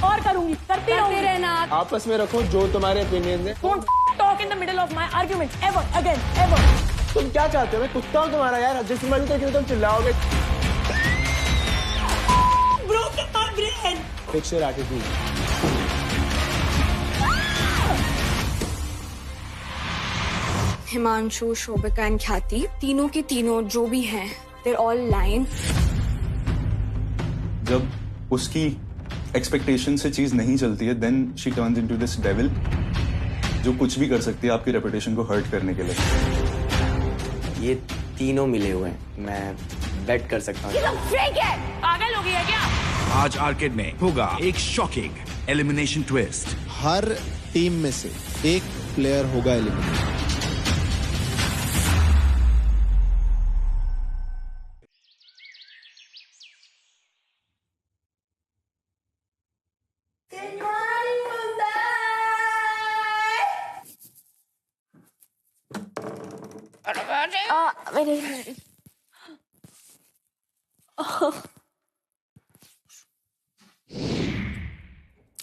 और करूंगी, करती रहना। आपस में रखो जो तुम्हारे ओपिनियन है। Don't talk in the middle of my arguments ever again ever. तुम क्या चाहते हो? मैं कुत्ता हूँ तुम्हारा यार, जिस मर्जी तो क्यों तुम चिल्लाओगे? Broken my brain. Fix your attitude. Himanshu, Shobhika and ख्याति, तीनों की तीनों जो भी हैं, they're all lying. जब उसकी एक्सपेक्टेशन से चीज नहीं चलती है, then she turns into this devil जो कुछ भी कर सकती है आपकी रेपुटेशन को हर्ट करने के लिए। ये तीनों मिले हुए हैं, मैं बेट कर सकता हूँ। पागल हो गया क्या? आज आर्केड में होगा एक शॉकिंग एलिमिनेशन ट्विस्ट। हर टीम में से एक प्लेयर होगा eliminate.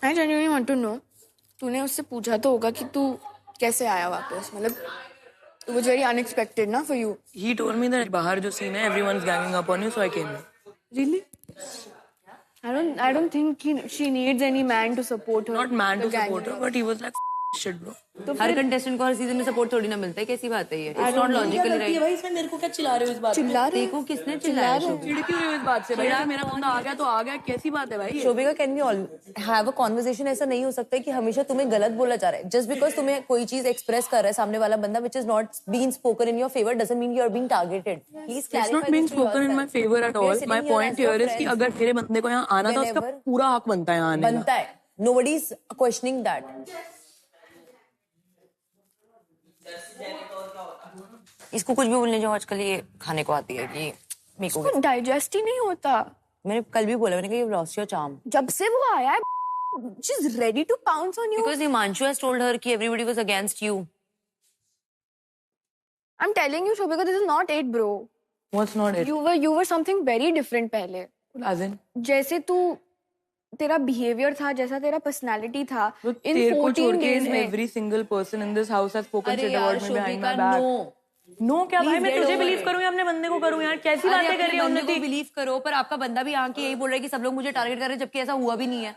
I genuinely want to know, तूने उससे पूछा तो होगा कि तू कैसे आया वापस, मतलब it was very unexpected ना for you. He told me that बाहर जो scene है, everyone's ganging up on you, so I came here. Really? I don't think she needs any man to support her. Not man to The support her, gang. but he was like shit bro. तो हर फिर contestant को हर season में support थोड़ी ना मिलता है, कैसी बात है ये? It's not logically right. भाई इसमें मेरे को क्या चिल्ला रहे हो इस बात पे? चिल्ला रहे देखो किसने चिल्लाया? चिढ़ क्यों रहे हो इस बात से? भाई मेरा बंदा आ गया तो आ गया, कैसी बात है भाई? Shobhika, can we all have a conversation? ऐसा नहीं हो सकता है कि हमेशा तुम्हें गलत बोला जा रहा है। जस्ट बिकॉज तुम्हें कोई चीज एक्सप्रेस कर रहा है सामने वाला बंदा which is not being spoken in your favour doesn't mean you are being targeted. Please It's not being spoken in my favor at all. My point here is कि अगर तेरे बंदे को यहाँ आना था, उसका पूरा हक बनता है यहाँ आने का। बनता है। Nobody is questioning that. इसको कुछ भी बोलने जाओ आजकल ये खाने को आती है कि मेरे को डाइजेस्ट ही नहीं होता। मैंने कल भी बोला, मैंने कहा you lost your charm. जब से वो आया है, she's ready to pounce on you. Because Himanshu has told her कि everybody was against you. I'm telling you, Shobhika, this is not it, bro. What's not it? You were something very different पहले. As in? जैसे तू तेरा behaviour था, जैसा तेरा personality था, इन तेरे को 14 छोड़ के days में every single person in this house has spoken अरे shit यार about me behind my Shobhika, back. No क्या भाई, मैं तुझे बिलीव करूँ या अपने बंदे को करूँ यार? कैसी बातें कर रही है उन्नति? बिलीव करो, पर आपका बंदा भी आके यही बोल रहा है कि सब लोग मुझे टारगेट कर रहे हैं, जबकि ऐसा हुआ भी नहीं है।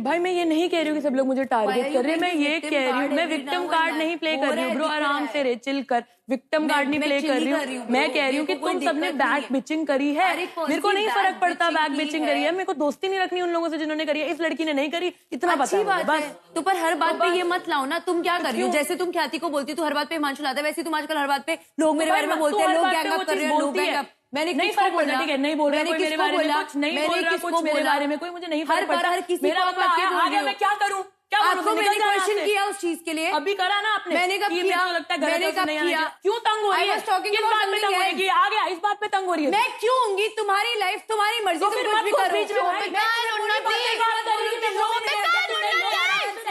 भाई मैं ये नहीं कह रही हूँ कि सब लोग मुझे टारगेट कर रहे हैं, मैं ये कह रही हूँ, मैं विक्टिम कार्ड नहीं प्ले कर रही हूँ ब्रो, आराम से रे, चिल कर। विक्टिम कार्ड नहीं प्ले कर रही हूँ, मैं कह रही हूँ कि तुम सबने बैक बिचिंग करी है, मेरे को नहीं फर्क पड़ता बैक बिचिंग करी है, मेरे को दोस्ती नहीं रखनी उन लोगों से जिन्होंने करी है, इस लड़की ने नहीं करी, इतना पता है बस। तो पर हर बात पे ये मत लाओ ना, तुम क्या कर रही हो? जैसे तुम ख्याति को बोलती तू हर बात पे हिमांशु लाता है, वैसे तुम आजकल हर बात पे लोग मेरे बारे में बोलते हैं, लोग गैंग अप कर रहे हैं, लोग गैंग अप। मैंने नहीं फर्क पड़ता, ठीक है, नहीं बोल रहा कोई मेरे बारे में, कुछ नहीं बोल रहा कुछ मेरे बारे में, कोई मुझे नहीं फर्क पड़ता। मेरा बंदा आ गया, मैं क्या करूं? क्या आपको मैंने क्वेश्चन किया उस चीज के लिए? अभी करा ना आपने? मैंने कब किया? लगता है मैंने कब किया? क्यों तंग हो रही है? किस बात पे तंग हो रही है? आ गया, इस बात पे तंग हो रही है? मैं क्यों होंगी? तुम्हारी लाइफ तुम्हारी मर्जी, तुम कुछ भी करो।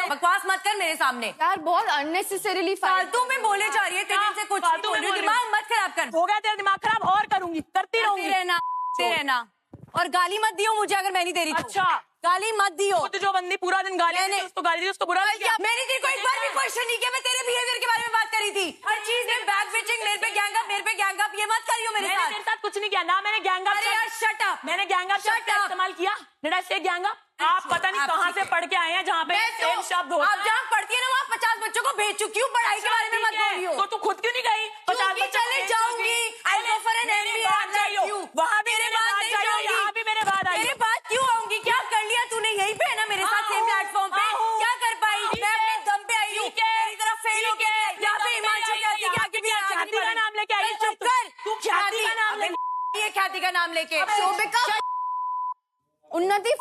बकवास मत कर मेरे सामने यार, बहुत अननेसेसरीली फालतू में बोले जा रही है। तेरे से कुछ नहीं बोल रही हूं, दिमाग मत खराब कर। हो गया तेरा दिमाग खराब, और करूंगी, करती रहूंगी। रहना और गाली मत दियो मुझे अगर मैं नहीं दे रही। अच्छा, गाली मत दियो। खुद जो बंदी पूरा दिन गाली देती है, उसको गाली दी, उसको बुरा लग गया। मैंने तेरे को एक बार भी क्वेश्चन नहीं किया, मैं तेरे बिहेवियर के बारे में बात करी थी। हर चीज में बैक बिचिंग, मेरे पे गैंग अप, मेरे पे गैंग अप, ये मत करियो मेरे साथ। तेरे साथ कुछ नहीं किया ना, मैंने गैंग अप। अरे यार शट अप। मैंने गैंग अप शब्द इस्तेमाल किया? डिड आई से गैंग अप? आप पता नहीं कहां से पढ़ के आए हैं जहां पे सेम शब्द होता है। आप जहां पढ़ती है ना, वहां 50 बच्चों को भेज चुकी हूं, पढ़ाई के बारे में मत बोलियो। तो तू खुद क्यों नहीं गई? 50 बच्चे चले जाऊंगी। आई गो फॉर एन एमबीए, वहां भी मेरे बाद जाइयो, यहां भी मेरे बाद आइयो। मेरे बाद क्यों आऊंगी? क्या कर लिया तूने यहीं पे है ना मेरे साथ सेम प्लेटफॉर्म पे? क्या कर पाई? मैं अपने दम पे आई हूं, तेरी तरफ फेल हो गई। यहां पे हिमांशु ख्याति के आगे भी ख्याति का नाम लेके आई। चुप कर। तू ख्याति का नाम ले, ये ख्याति का नाम लेके। शोभिका, उन्नति,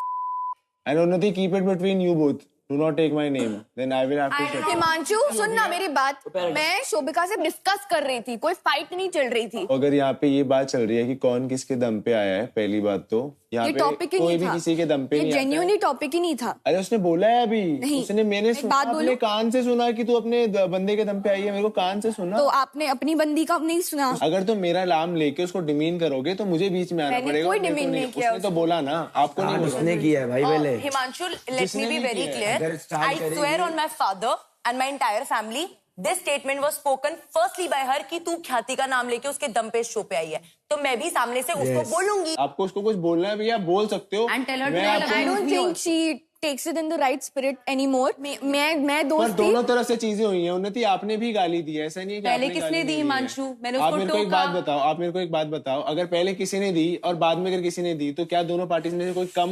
And Unnati, keep it between you both. Do not take my name. Then I will have to shut. Himanshu सुन ना मेरी बात, मैं शोभिका से डिस्कस कर रही थी, कोई फाइट नहीं चल रही थी। अगर यहाँ पे ये बात चल रही है कि कौन किसके दम पे आया है, पहली बात तो यहाँ ये पे टॉपिक ही कोई नहीं भी था, किसी के दम पे ये नहीं आता है। जेन्युइनली टॉपिक ही नहीं था। अरे उसने बोला है अभी, नहीं, उसने मैंने एक बात अपने बोलूं? कान से सुना कि तू अपने बंदे के दम पे आई है, मेरे को कान से सुना। तो आपने अपनी बंदी का नहीं सुना? अगर तुम मेरा नाम लेके उसको डिमीन करोगे तो मुझे बीच में आना मैंने पड़ेगा। कोई मेरे को डिमीन नहीं किया उसने तो बोला ना, आपको नहीं बोला। उसने किया है भाई पहले। हिमांशु, let जिसने me be भी very किया है, clear. अगर start I करेगी- swear on my father and my entire family, this statement was spoken firstly by her कि तू ख्याति का नाम लेके उसके दम पे शो पे आई है, तो मैं भी सामने से उसको बोलूंगी। आपको उसको कुछ बोलना है भैया, बोल सकते हो। And tell her to मैं tell आपको- I don't think she takes it in the right spirit anymore. मैं पर दोस्त थी। दोनों तरफ से चीजें हुई हैं। उन्नति, आपने भी गाली दी है, ऐसा नहीं है कि पहले आपने किसने गाली दी नहीं है। हिमांशु? मैंने आप उसको मेरे को एक टोका। बात बताओ, आप मेरे को एक बात बताओ, अगर पहले किसी ने दी और बाद में अगर किसी ने दी तो क्या दोनों पार्टीज में से कोई कम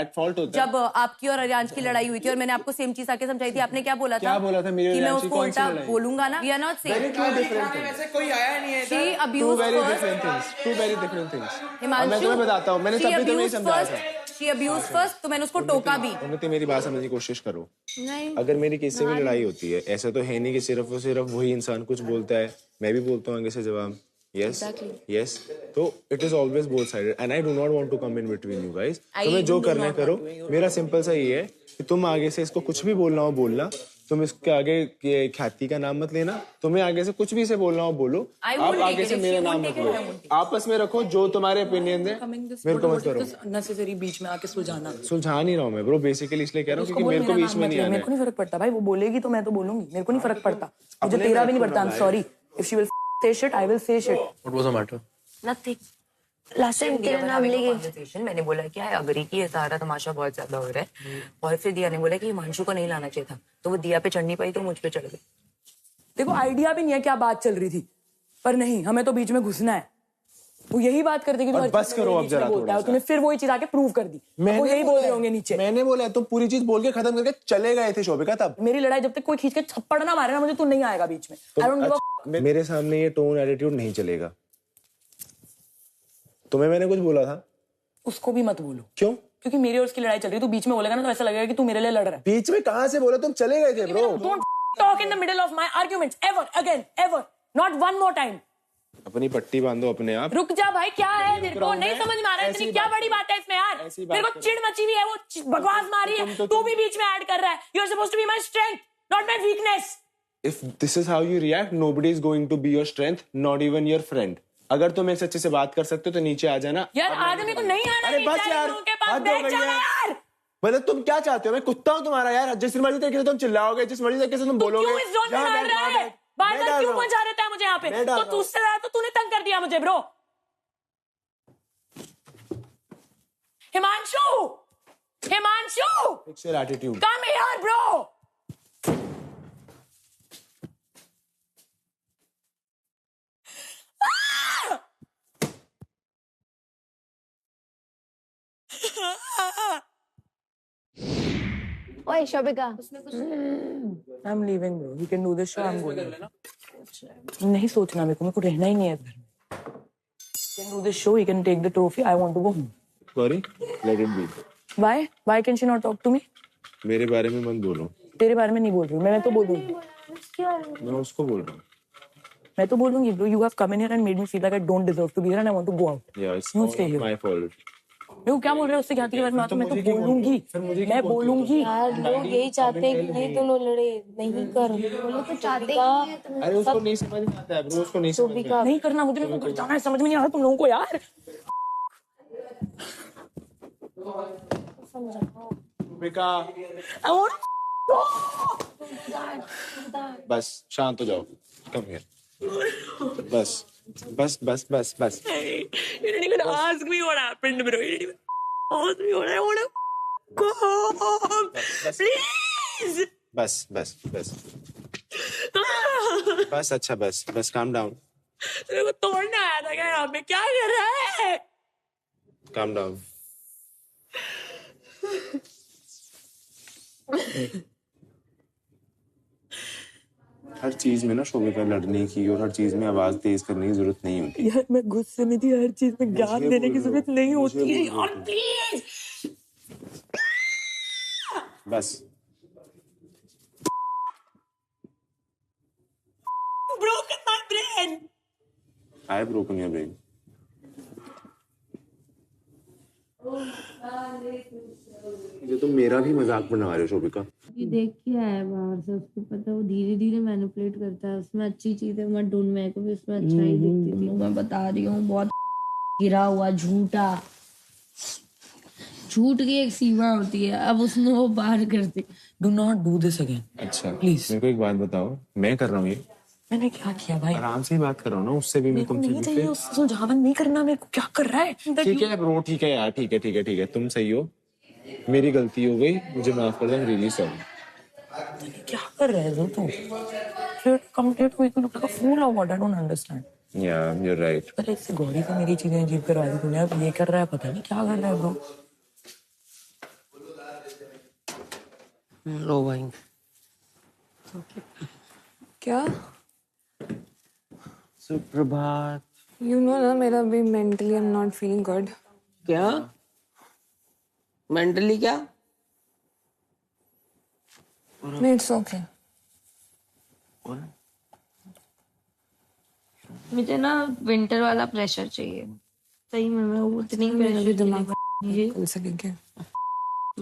एट फॉल्ट होता है? जब आपकी और अर्यांश की लड़ाई हुई थी और मैंने आपको सेम चीज आके समझाई थी, आपने क्या बोला था? क्या बोला था? मेरी कि मैं अर्यांश की उसको कौन सी उल्टा लड़ाई? बोलूंगा ना। We are not saying. Two different things. कोई आया नहीं है She Two abused very first. different things. Two very different things. अब हिमांशु, मैं तुम्हें बताता हूँ, मैंने she तभी तुम्हें abused समझाया first. था। She abused first, तो मैंने उसको टोका भी। उन्नति, मेरी बात समझने की कोशिश करो। नहीं, अगर मेरी किसी से भी लड़ाई होती है, ऐसा तो है नहीं कि सिर्फ वही इंसान कुछ बोलता है, मैं भी बोलता हूँ आगे से जवाब। यस यस, तो it is always both sided and I do not want to come in between you guys. तुम्हें जो करना है करो। मेरा सिंपल सा ये है कि तुम आगे से इसको कुछ भी बोलना हो बोलना, तुम इसके आगे ख्याति का नाम मत लेना। तुम्हें आगे से कुछ भी से बोलना हो बोलो, आप आगे से मेरा नाम मत लो। आपस में रखो जो तुम्हारे ओपिनियन है, मेरे को मत करो। अननेसेसरी बीच में आके सुलझाना। सुलझा नहीं रहा हूँ मैं ब्रो, बेसिकली इसलिए कह रहा हूँ क्योंकि मेरे को बीच में नहीं आना मेरे को नहीं फर्क पड़ता भाई, वो बोलेगी तो मैं तो बोलूंगी, मेरे को नहीं फर्क पड़ता। मुझे तेरा भी नहीं पड़ता। I am sorry if she will say shit, I will say shit. What was the matter? Nothing. Last time तेरा नाम लेके Conversation, मैंने बोला कि आई अग्री कि ये सारा तमाशा बहुत ज्यादा हो रहा है, और फिर दिया ने बोला कि हिमांशु को नहीं लाना चाहिए था, तो वो दिया पे चढ़ नहीं पाई तो मुझ पे चढ़ गई। देखो आइडिया भी नहीं है क्या बात चल रही थी, पर नहीं हमें तो बीच में घुसना है। वो यही बात करते कि और बस करो अब जरा थोड़ा सा। तूने फिर वही चीज आके प्रूव कर दी। वो यही बोल रहे होंगे नीचे। मैंने बोला तुम पूरी चीज बोल के खत्म करके चले गए थे शोभिका तब। मेरी लड़ाई जब तक कोई खींच के थप्पड़ ना मारे ना मुझे, तू नहीं आएगा बीच में। I don't give a मेरे सामने ये टोन एटीट्यूड नहीं चलेगा। तुम्हें मैंने कुछ बोला था? उसको भी मत बोलो। क्यों? क्योंकि मेरी और उसकी लड़ाई चल रही है, तू बीच में बोलेगा ना तो ऐसा लगेगा कि तू मेरे लिए लड़ रहा है। बीच में कहां से बोला? तुम चले गए थे bro. Don't talk in the middle of my arguments ever again ever, not one more time. अपनी पट्टी बांधो अपने आप। रुक जा भाई, क्या है तेरे को नहीं समझ में आ रहा है? इतनी क्या बड़ी बात है इसमें यार? ऐसी बात मेरे को चिढ़ मची हुई है, वो बकवास मारी है, तू भी बीच में ऐड कर रहा है। You are supposed to be my strength, not my weakness. If this is how you react, nobody is going to be your strength, not even your friend. अगर तुम मेरे से अच्छे से बात कर सकते हो तो नीचे आ जाना। यार आदमी को नहीं आना। अरे बस यार, के पास हद हो बैठ गई जाना है। यार। मतलब तुम क्या चाहते हो? मैं कुत्ता हूँ तुम्हारा यार। जिस मर्जी तरीके से तुम चिल्लाओगे, जिस मर्जी तरीके से तुम बोलोगे। क्यों इस जोन में डाल रहा है? बार बार क्यों पहुंचा देता है मुझे यहाँ पे? तो तू उससे ज्यादा तो तूने तंग कर दिया मुझे bro. Himanshu, Himanshu, Fix your attitude. come here bro. ओए Shobhika, I'm leaving bro. You can do this show. I'm going. नहीं सोचना मेरे को रहना ही नहीं है घर में। You can do this show. You can take the trophy. I want to go home. Sorry, let it be. Why? Why can she not talk to me? मेरे बारे में मत बोलो। तेरे बारे में नहीं बोल रही हूँ मैं तो बोलूंगी। मैं उसको बोल रहा हूँ। मैं तो बोलूंगी bro. You have come in here and made me feel like I don't deserve to be here and I want to go out. Yeah, it's You stay here. my fault. वो क्या बोल रहे हो उससे ख्याति के बारे में? मैं तो बोलूंगी, मैं बोलूंगी। यार लोग यही चाहते हैं कि ये दोनों लड़े, नहीं कर बोलो तो चाहते ही हैं। अरे उसको नहीं समझ में आता है ब्रो, उसको नहीं समझ में आता। नहीं करना मुझे, मेरे को जाना है, समझ में नहीं आ रहा तुम लोगों को यार। बेका, बस शांत हो जाओ। Come here. बस बस बस बस बस। You didn't even ask me what happened, bro. You didn't even ask me what I want to go home. Please. बस बस बस बस। अच्छा बस बस, काम डाउन, तेरे को तोड़ने आया था क्या यहाँ पे? क्या कर रहा है? Calm down. हर चीज में ना शोभिका लड़ने की और हर चीज में आवाज तेज करने की जरूरत नहीं होती। यार मैं गुस्से में थी, हर चीज में ज्ञान देने की जरूरत नहीं होती है यार, प्लीज। बस I have broken your brain. ये तो मेरा भी मजाक बना रहे हो शोभिका। ये देख के आया बाहर से, उसको पता है वो धीरे धीरे मैनिपुलेट करता है, उसमें अच्छी चीजें मत ढूंढ, मेरे को भी उसमें अच्छा ही दिखती थी। मैं बता रही हूँ बहुत गिरा हुआ झूठा, झूठ की एक सीमा होती है, अब उसने वो बाहर कर दी। Do not do this again. अच्छा Please. मेरे को एक बात बताओ, मैं कर रहा हूँ ये, मैंने क्या किया भाई? आराम से ही बात कर रहा हूँ ना, उससे भी मैं तुमसे नहीं चाहिए उससे सुलझावन नहीं करना, मेरे को क्या कर रहा है? ठीक है ब्रो, ठीक है यार, ठीक है, तुम सही हो, मेरी गलती हो गई, मुझे माफ कर दो, रियली सॉरी। क्या कर रहा है तू? कंप्लीट हुई तो लुक फूल और व्हाट, आई डोंट अंडरस्टैंड। या यू आर राइट। अरे इससे गौरी को मेरी चीजें अजीब करवा दी तूने, अब ये कर रहा है, पता नहीं क्या कर रहा है ब्रो। लो भाई। क्या? सुप्रभात। You know ना, मेरा भी mentally I'm not feeling good. क्या? मेंटली क्या? नहीं, it's okay. मुझे ना विंटर वाला प्रेशर चाहिए, सही में मैं उतनी मेरा भी दिमाग ये खुल सकेंगे।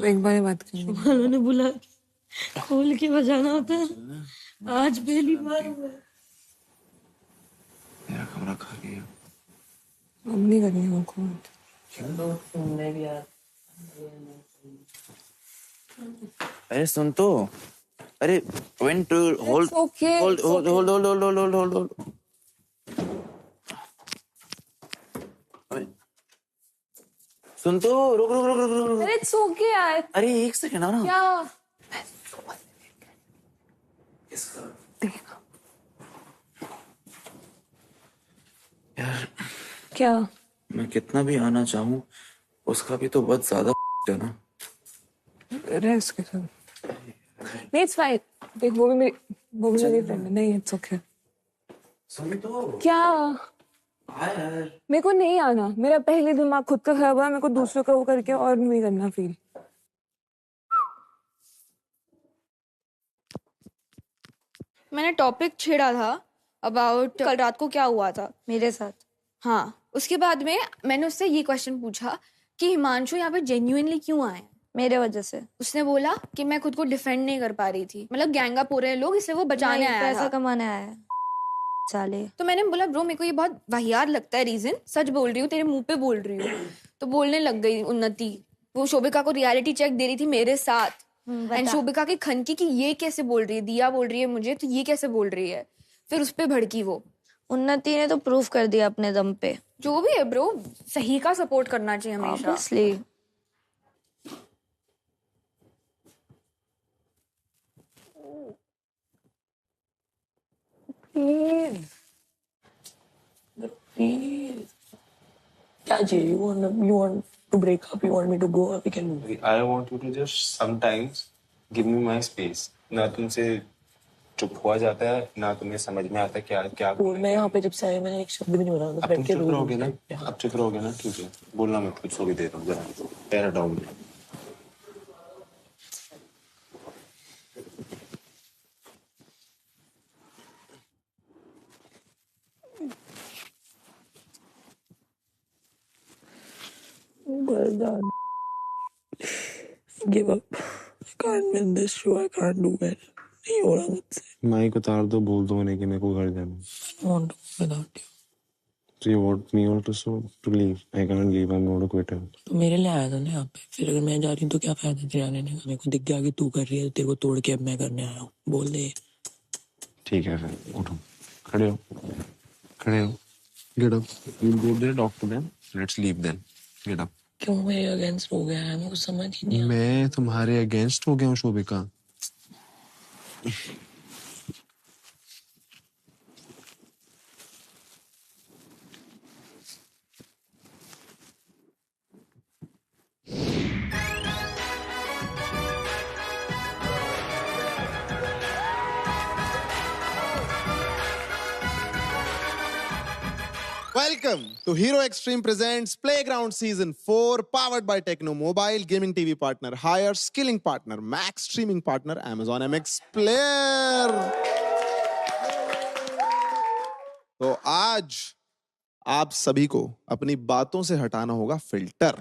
एक बार ही बात करेंगे। वालों ने बुला के खोल के बजाना होता है, आज पहली बार हुआ है। मेरा कमरा खा गया। अब नहीं करनी वो कौन? तुमने भी यार। अरे सुन तो, अरे when to hold It's okay, hold it's hold okay. hold. अरे, सुन तो, रुक। अरे it's okay यार। अरे एक सेकंड ना। क्या? यार क्या? मैं कितना भी आना चाहूँ, उसका भी तो बहुत ज्यादा है ना। रह उसके साथ। नहीं it's fine। देख वो भी मेरी फ्रेंड है। नहीं it's okay। सुन तो। क्या? हाँ यार। मेरे को नहीं आना, मेरा पहले दिमाग खुद का खराब हुआ, मेरे को दूसरों का वो करके और नहीं करना फील। मैंने टॉपिक छेड़ा था अबाउट कल रात को क्या हुआ था मेरे साथ। हाँ, उसके बाद में मैंने उससे ये क्वेश्चन पूछा कि हिमांशु यहाँ पे जेन्युइनली क्यों आए। मेरे वजह से। उसने बोला कि मैं खुद को डिफेंड नहीं कर पा रही थी, मतलब गैंग अप हो रहे हैं लोग, इसलिए वो बचाने आया पैसा था। कमाने आया है साले। तो मैंने बोला ब्रो मेरे को ये बहुत वाहियात लगता है रीजन, सच बोल रही हूँ, तेरे मुंह पे बोल रही हूँ। तो बोलने लग गई उन्नति, वो शोभिका को रियलिटी चेक दे रही थी मेरे साथ। एंड शोभिका की खनकी कि ये कैसे बोल रही है, दिया बोल रही है मुझे, तो ये कैसे बोल रही है। फिर उस पे भड़की वो। उन्नति ने तो प्रूफ कर दिया अपने दम पे। जो भी है ब्रो, सही का सपोर्ट करना चाहिए हमेशा। ऑब्वियसली। Please. क्या चाहिए? You want to break up? You want me to go? We can move. I want you to just sometimes give me my space. ना तुमसे चुप हुआ जाता है, ना तुम्हें समझ में आता क्या और मैं यहाँ पे जब से आया, मैंने एक शब्द भी नहीं बोला। अब तुम चुप रहोगे ना, अब चुप रहोगे ना, ठीक है, बोलना मत कुछ, थोड़ी देर जरा पैर हटाओ मुझे। Well, give up. I can't win this show. I can't do it. नहीं हो रहा मुझसे। माइक उतार दो, बोल दो उन्हें कि मेरे को घर जाना। I want to go without you. So you want me also to leave? I can't leave. I'm not a quitter. तो मेरे लिए आया था ना यहाँ पे, फिर अगर मैं जा रही हूँ तो क्या फायदा तेरे आने का? मेरे को दिख गया कि तू कर रही है, तेरे को तोड़ के अब मैं करने आया हूँ। बोल दे। ठीक है फिर उठो, खड़े हो। Get up. We'll go there, talk to them. Let's leave then. Get up. क्यों मेरे अगेंस्ट हो गया है? मेरे को समझ ही नहीं आ रहा। मैं तुम्हारे अगेंस्ट हो गया हूँ Shobhika? Welcome to Hero Extreme presents Playground Season 4, powered by Techno Mobile, gaming TV partner Hire, skilling partner Max, streaming partner Amazon MX Player. तो आज आप सभी को अपनी बातों से हटाना होगा फिल्टर,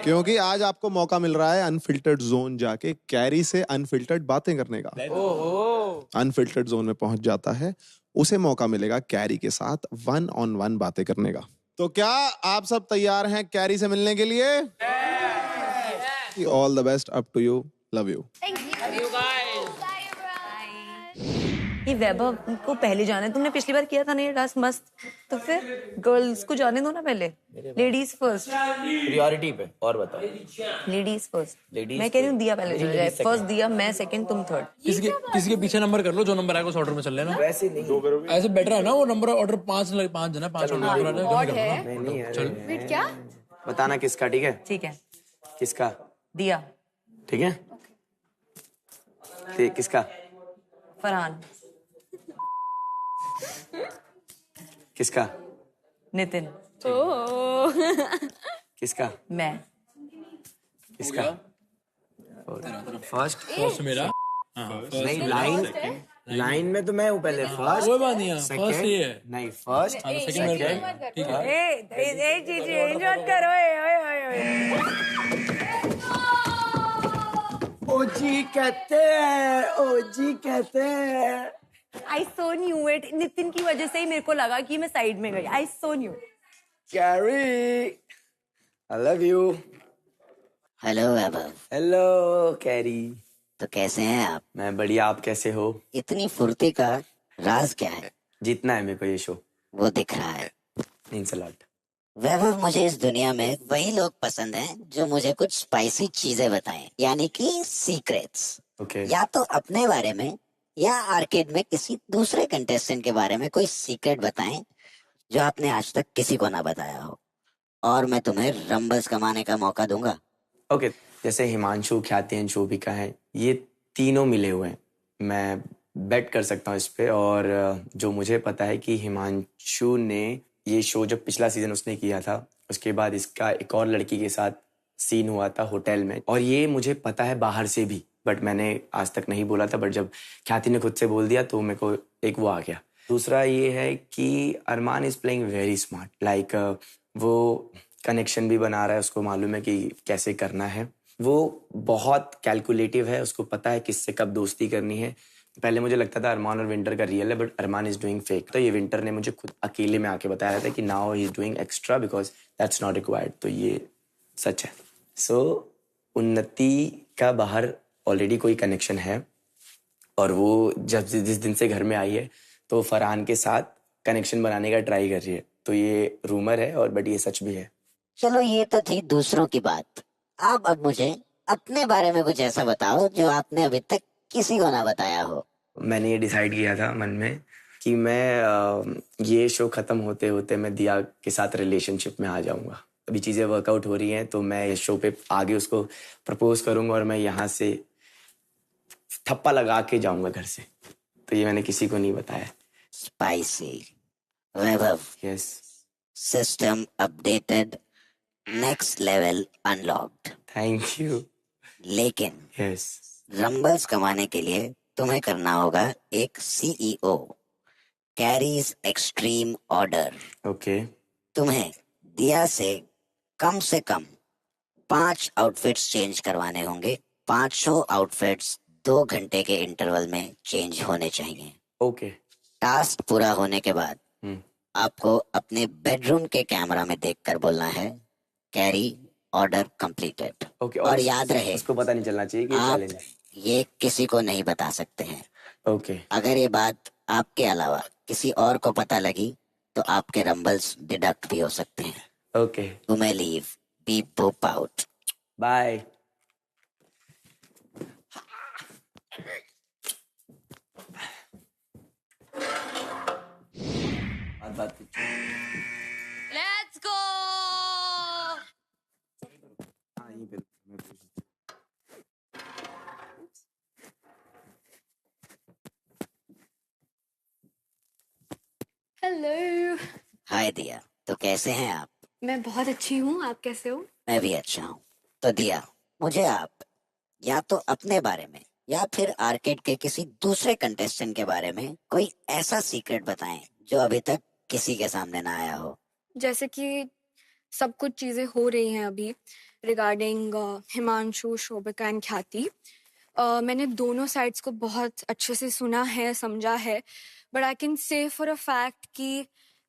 क्योंकि आज आपको मौका मिल रहा है अनफिल्टर्ड जोन जाके कैरी से अनफिल्टर्ड बातें करने का। अनफिल्टर्ड जोन में पहुंच जाता है, उसे मौका मिलेगा कैरी के साथ 1-on-1 बातें करने का। तो क्या आप सब तैयार हैं कैरी से मिलने के लिए? All the best, up to you, love you. ये वैभव को पहले जाना है, तुमने पिछली बार किया था ना ये टास्क मस्त, तो फिर गर्ल्स को जाने दो ना पहले, लेडीज फर्स्ट प्रियोरिटी पे। और बताओ, लेडीज फर्स्ट। Ladies मैं कह रही हूँ दिया पहले चले जाए, second। फर्स्ट दिया, मैं सेकंड, तुम थर्ड। किसी के पीछे नंबर कर लो, जो नंबर आएगा उस ऑर्डर में चल लेना। वैसे नहीं, ऐसे बेटर है ना, वो नंबर ऑर्डर 5 है ना, 5 ऑर्डर नहीं है। चल वेट क्या? बताना किसका, ठीक है? ठीक है, किसका? दिया, ठीक है? ठीक, किसका? फरहान, किसका? नितिन, किसका? मैं। किसका? फर्स्ट मेरा नहीं, लाइन में तो मैं हूँ पहले। फर्स्ट कोई बात नहीं है, फर्स्ट ही है। नहीं, फर्स्ट सेकंड मेरा, ठीक है। चेंज मत करो। ओजी कहते हैं। आई सो न्यू इट, नितिन की वजह से ही मेरे को लगा कि मैं साइड में गई। I so knew. Carrie, I love you. Hello Vaibhav. Hello Carrie. तो कैसे हैं आप? मैं बढ़िया, आप कैसे हो? इतनी फुर्ती का राज क्या है? जीतना है मेरे को ये शो। वो दिख रहा है। Means a lot. वैभव, मुझे इस दुनिया में वही लोग पसंद हैं जो मुझे कुछ स्पाइसी चीजें बताएं, यानी कि सीक्रेट्स। ओके। या तो अपने बारे में या आर्केड में किसी दूसरे कंटेस्टेंट के बारे में कोई सीक्रेट बताएं जो आपने आज तक किसी को ना बताया हो, और मैं तुम्हें रंबल्स कमाने का मौका दूंगा। ओके, जैसे हिमांशु, ख्याति एंड शोभिका हैं, ये तीनों मिले हुए हैं। मैं बेट कर सकता हूँ इस पे, और जो मुझे पता है कि हिमांशु ने ये शो जब पिछला सीजन उसने किया था, उसके बाद इसका एक और लड़की के साथ सीन हुआ था होटल में, और ये मुझे पता है बाहर से भी, बट मैंने आज तक नहीं बोला था। बट जब ख्याति ने खुद से बोल दिया तो मेरे को एक वो आ गया। दूसरा ये है कि Armaan is playing very smart, like वो कनेक्शन भी बना रहा है, उसको मालूम है कि कैसे करना है। वो बहुत कैलकुलेटिव है, उसको पता है किससे कब दोस्ती करनी है। पहले मुझे लगता था अरमान और विंटर का रियल है, but Armaan is doing fake. तो ये विंटर ने मुझे खुद अकेले में आके बताया था कि now he is doing extra because that's not required. तो ये सच है। सो उन्नति का बाहर ऑलरेडी कोई कनेक्शन है, और वो जब जिस दिन से घर में आई है तो फरहान के साथ कनेक्शन बनाने का ट्राई कर रही है। तो ये रूमर है, और बट ये सच भी है। चलो, ये तो थी दूसरों की बात। आप अब मुझे अपने बारे में कुछ ऐसा बताओ जो आपने अभी तक किसी को ना बताया हो। मैंने ये डिसाइड किया था मन में कि मैं ये शो खत्म होते होते मैं दिया के साथ रिलेशनशिप में आ जाऊंगा। अभी चीजें वर्कआउट हो रही हैं, तो मैं इस शो पे आगे उसको प्रपोज करूंगा, और मैं यहाँ से थप्पा लगा के जाऊंगा घर से। तो ये मैंने किसी को नहीं बताया। Spicy. Vaibhav, yes. System updated, next level unlocked. Thank you. लेकिन यस, रंबल्स कमाने के लिए तुम्हें करना होगा एक CEO, carries extreme order. Okay. तुम्हें दिया से कम 5 आउटफिट्स चेंज करवाने होंगे। 500 आउटफिट्स 2 घंटे के इंटरवल में चेंज होने चाहिए। ओके। टास्क पूरा होने के बाद आपको अपने बेडरूम के कैमरा में देखकर बोलना है, कैरी ऑर्डर कंप्लीटेड। ओके। और याद रहे, उसको पता नहीं चलना चाहिए कि आप चैलेंज है। ये किसी को नहीं बता सकते हैं। ओके। अगर ये बात आपके अलावा किसी और को पता लगी तो आपके रंबल्स डिडक्ट भी हो सकते हैं। ओके। तुम्हें leave, be pop out. Bye. Let's go. Hello. Hi Diya, तो कैसे हैं आप? मैं बहुत अच्छी हूँ, आप कैसे हो? मैं भी अच्छा हूँ। तो दिया, मुझे आप या तो अपने बारे में या फिर आर्केड के किसी दूसरे कंटेस्टेंट के बारे में कोई ऐसा सीक्रेट बताएं जो अभी तक किसी के सामने ना आया हो? जैसे कि सब कुछ चीजें हो रही हैं अभी रिगार्डिंग हिमांशु, शोभिका एंड ख्याति। मैंने दोनों साइड्स को बहुत अच्छे से सुना है, समझा है, but I can say for a fact कि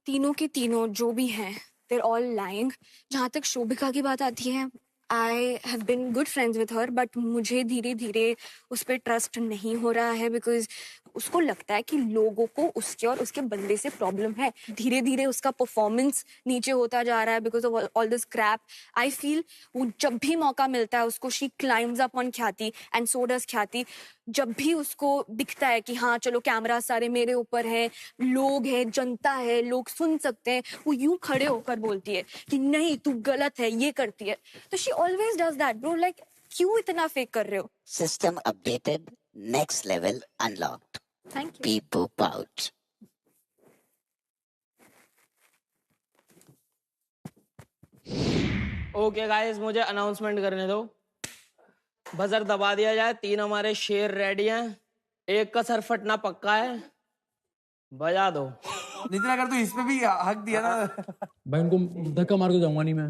तीनों के तीनों जो भी हैं देर ऑल लाइंग। जहाँ तक शोभिका की बात आती है, I have been good friends with her, but मुझे धीरे धीरे उस पर ट्रस्ट नहीं हो रहा है बिकॉज उसको लगता है कि लोगों को उसके और उसके बंदे से प्रॉब्लम है। धीरे धीरे उसका परफॉर्मेंस नीचे होता जा रहा है because of all this crap. I feel वो जब भी मौका मिलता है उसको, she climbs up on Khyati and so does Khyati. जब भी उसको दिखता है कि हाँ चलो कैमरा सारे मेरे ऊपर है, लोग है, जनता है, लोग सुन सकते हैं, वो यूं खड़े होकर बोलती है कि नहीं तू गलत है, ये करती है। तो she always does that bro. Like क्यों इतना फेक कर रहे हो? System updated, next level unlocked. Thank you. Peep pop out. Okay guys, मुझे अनाउंसमेंट करने दो। बजर दबा दिया जाए, 3 हमारे शेर रेडी हैं, एक का सर फटना पक्का है, बजा दो। नितिन अगर तू इस पे भी हक दिया ना भाई उनको धक्का मार के जाऊंगा नहीं मैं।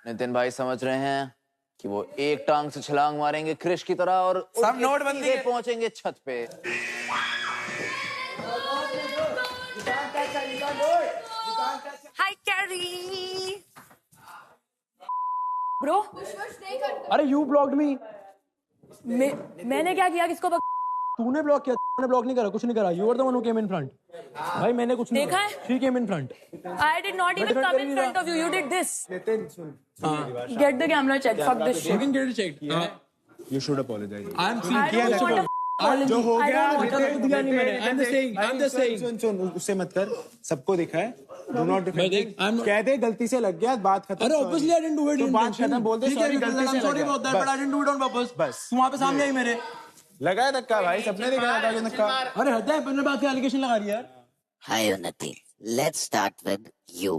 नितिन भाई समझ रहे हैं कि वो एक टांग से छलांग मारेंगे क्रिश की तरह और सब नोटबंदी के पहुंचेंगे छत पे। हाय कैरी ब्रो। अरे यू ब्लॉक्ड मी। मैंने क्या किया? किसको तूने ब्लॉक किया, तूने ब्लॉक नहीं करा, कुछ नहीं करा। You are the one who came in front. भाई मैंने कुछ नहीं देखा है? She came in front. I did not even come in front of you. You did this. Nitin soon, Get the camera checked. Fuck this shit. You can get it checked. you should apologize. I am I seeing don't want apology. जो हो I गया don't want apology. दिया नहीं मैंने। I'm just saying, I'm just saying। सुन उससे मत कर, सबको दिखा है। Do not defend it. कह दे गलती से लग गया, बात खत्म। अरे obviously I didn't do it तो बात खत्म, बोल दे ठीक है, सॉरी गलती से sorry about that, but I didn't do it on purpose। बस तू वहाँ पे सामने आई मेरे। लगा है धक्का भाई, सबने देखा था कि धक्का। अरे हद है, अपने बात के एलिगेशन लगा रही है यार। हाय उन्नति, लेट्स स्टार्ट विद यू।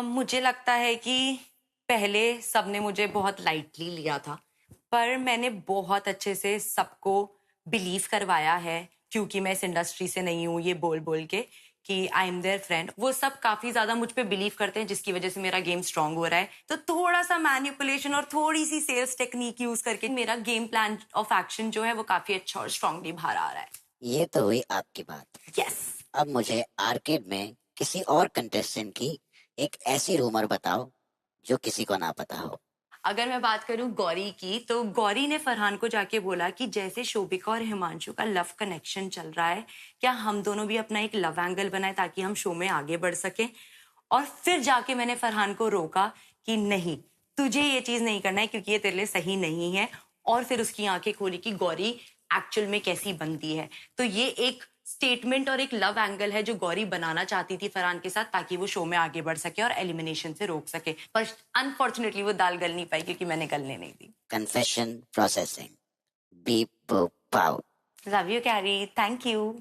मुझे लगता है कि पहले सबने मुझे बहुत लाइटली लिया था, पर मैंने बहुत अच्छे से सबको बिलीव करवाया है क्योंकि मैं इस इंडस्ट्री से नहीं हूँ, ये बोल बोल के कि आई एम देयर फ्रेंड। वो सब काफी ज्यादा मुझ पे बिलीव करते हैं जिसकी वजह से मेरा गेम स्ट्रांग हो रहा है। तो थोड़ा सा मैनिपुलेशन और थोड़ी सी सेल्स टेक्निक यूज करके मेरा गेम प्लान ऑफ एक्शन जो है वो काफी अच्छा और स्ट्रांगली बाहर आ रहा है। ये तो हुई आपकी बात। यस। अब मुझे आर्केड में किसी और कंटेस्टेंट की एक ऐसी रूमर बताओ जो किसी को ना पता हो। अगर मैं बात करूं गौरी की, तो गौरी ने फरहान को जाके बोला कि जैसे शोभिका और हिमांशु का लव कनेक्शन चल रहा है, क्या हम दोनों भी अपना एक लव एंगल बनाए ताकि हम शो में आगे बढ़ सकें। और फिर जाके मैंने फरहान को रोका कि नहीं, तुझे ये चीज नहीं करना है क्योंकि ये तेरे लिए सही नहीं है। और फिर उसकी आंखें खोली कि गौरी एक्चुअल में कैसी बनती है। तो ये एक स्टेटमेंट और एक लव एंगल है जो गौरी बनाना चाहती थी फरहान के साथ ताकि वो शो में आगे बढ़ सके और एलिमिनेशन से रोक सके। पर अनफॉर्चुनेटली वो दाल गल नहीं पाई क्योंकि मैंने गलने नहीं दी। Confession processing. Beep pop out. Love you Carrie, thank you.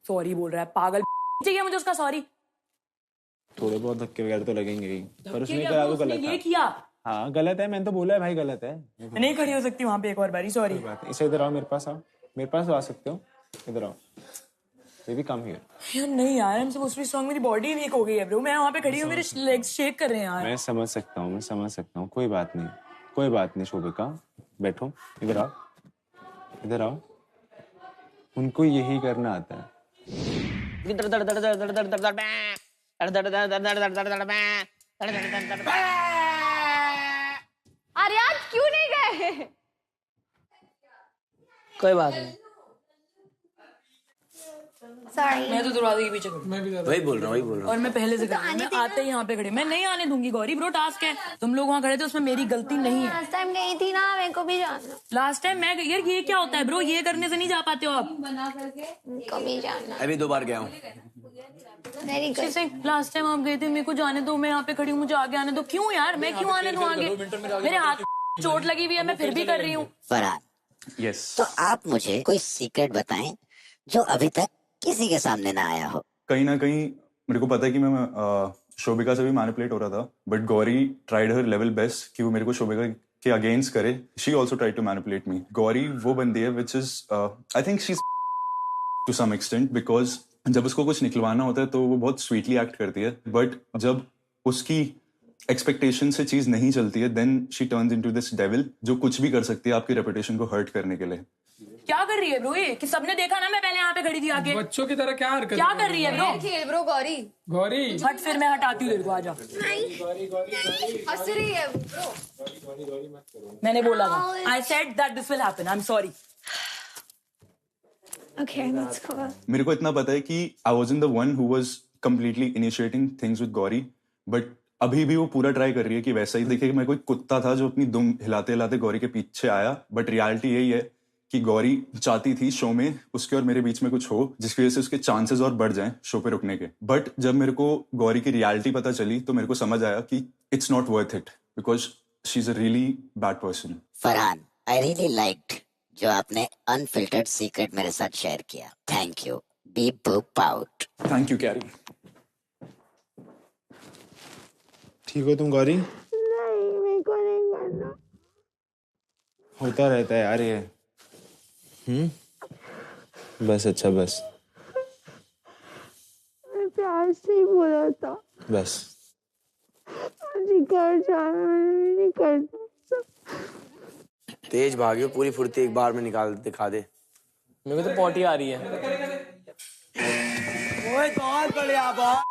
Sorry बोल रहा है पागल। चाहिए मुझे उसका सॉरी। थोड़े बहुत धक्के वगैरह तो लगेंगे ही, पर उसने धक्के करा तो उसने गलत ये था। किया। हाँ गलत है, मैंने तो बोला है भाई गलत है। मैं नहीं खड़ी हो सकती वहां पे एक और बारी, सॉरी। इसे इधर आओ, मेरे पास आओ, मेरे पास आ सकते हो, इधर आओ। Baby come here. यार नहीं यार, I am supposed to be strong. मेरी बॉडी वीक हो गई है ब्रो। मैं वहां पे खड़ी हूं, मेरे लेग्स शेक कर रहे हैं यार। मैं समझ सकता हूँ, मैं समझ सकता हूँ, कोई बात नहीं, कोई बात नहीं। शोभिका बैठो, इधर आओ, इधर आओ। उनको यही करना आता है। अरे आज क्यों नहीं गए? कोई बात नहीं। सॉरी। मैं तो दरवाजे के पीछे खड़ी। वही बोल रहा हूँ। और मैं पहले से खड़ी हूँ। मैं आते ही यहाँ पे खड़ी। मैं नहीं आने दूंगी गौरी ब्रो, टास्क है। तुम लोग वहाँ खड़े थे, उसमें मेरी गलती नहीं है। लास्ट टाइम गई थी ना, मेरे को भी जाना। लास्ट टाइम मैं यार, ये क्या होता है ब्रो? ये करने से नहीं जा पाते हो आप। मेरे को भी जाना। अभी 2 बार गया हूँ। लास्ट टाइम आप गए थे, मेरे को जाने दो, मैं यहाँ पे खड़ी हूँ, मुझे आगे आने दो। क्यों यार, मैं क्यों आने दूँ आगे? मेरे हाथ चोट लगी हुई है, मैं फिर भी कर रही हूँ। फरहान, यस। तो आप मुझे कोई सीक्रेट बताएं जो अभी तक किसी के सामने ना आया हो। कहीं ना कहीं मेरे को पता है कि मैं शोभिका से भी मैनिपुलेट हो रहा था, but Gauri tried her level best कि वो मेरे को शोभिका के अगेंस्ट करे। She also tried to manipulate me. Gauri वो बंदी है which is I think she to some extent, because जब उसको कुछ निकलवाना होता है तो वो बहुत स्वीटली एक्ट करती है, बट जब उसकी एक्सपेक्टेशन से चीज नहीं चलती है then she turns into this devil जो कुछ भी कर सकती है आपकी रेपुटेशन को हर्ट करने के लिए। क्या कर रही है ब्रो ये? कि सबने देखा ना मैं पहले यहाँ पे खड़ी थी आके। बच्चों की तरह क्या हरकत क्या कर रही है ब्रो? खेल ब्रो गौरी। गौरी हट, फिर मैं हटाती हूँ तेरे को, आजा। हंस रही है ब्रो। मैंने बोला था, I said that this will happen. I'm sorry. Okay, that's cool. मेरे को इतना पता है कि I wasn't the one who was completely initiating things with Gauri, but अभी भी वो पूरा ट्राई कर रही है कि वैसा ही देखिए। मैं कोई कुत्ता था जो अपनी दुम हिलाते हिलाते गौरी के पीछे आया, बट रियलिटी यही है कि गौरी चाहती थी शो में उसके और मेरे बीच में कुछ हो जिसकी वजह से उसके चांसेस और बढ़ जाएं शो पे रुकने के। बट जब मेरे को गौरी की रियलिटी पता चली तो मेरे को समझ आया कि it's not worth it because she is a really bad person. Farhan, I really liked जो आपने अनफिल्टर्ड सीक्रेट मेरे साथ शेयर किया। Thank you. Be boop out. Thank you Carey. ठीक हो तुम गौरी? नहीं, मेरे को नहीं करना। होता रहता है यार ये। बस अच्छा बस मैं प्यार से ही बोला था। बस मुझे घर जाना, मैं नहीं करता। तेज भागियो, पूरी फुर्ती एक बार में निकाल दिखा दे। मेरे को तो पॉटी आ रही है। ओए बहुत बढ़िया बात।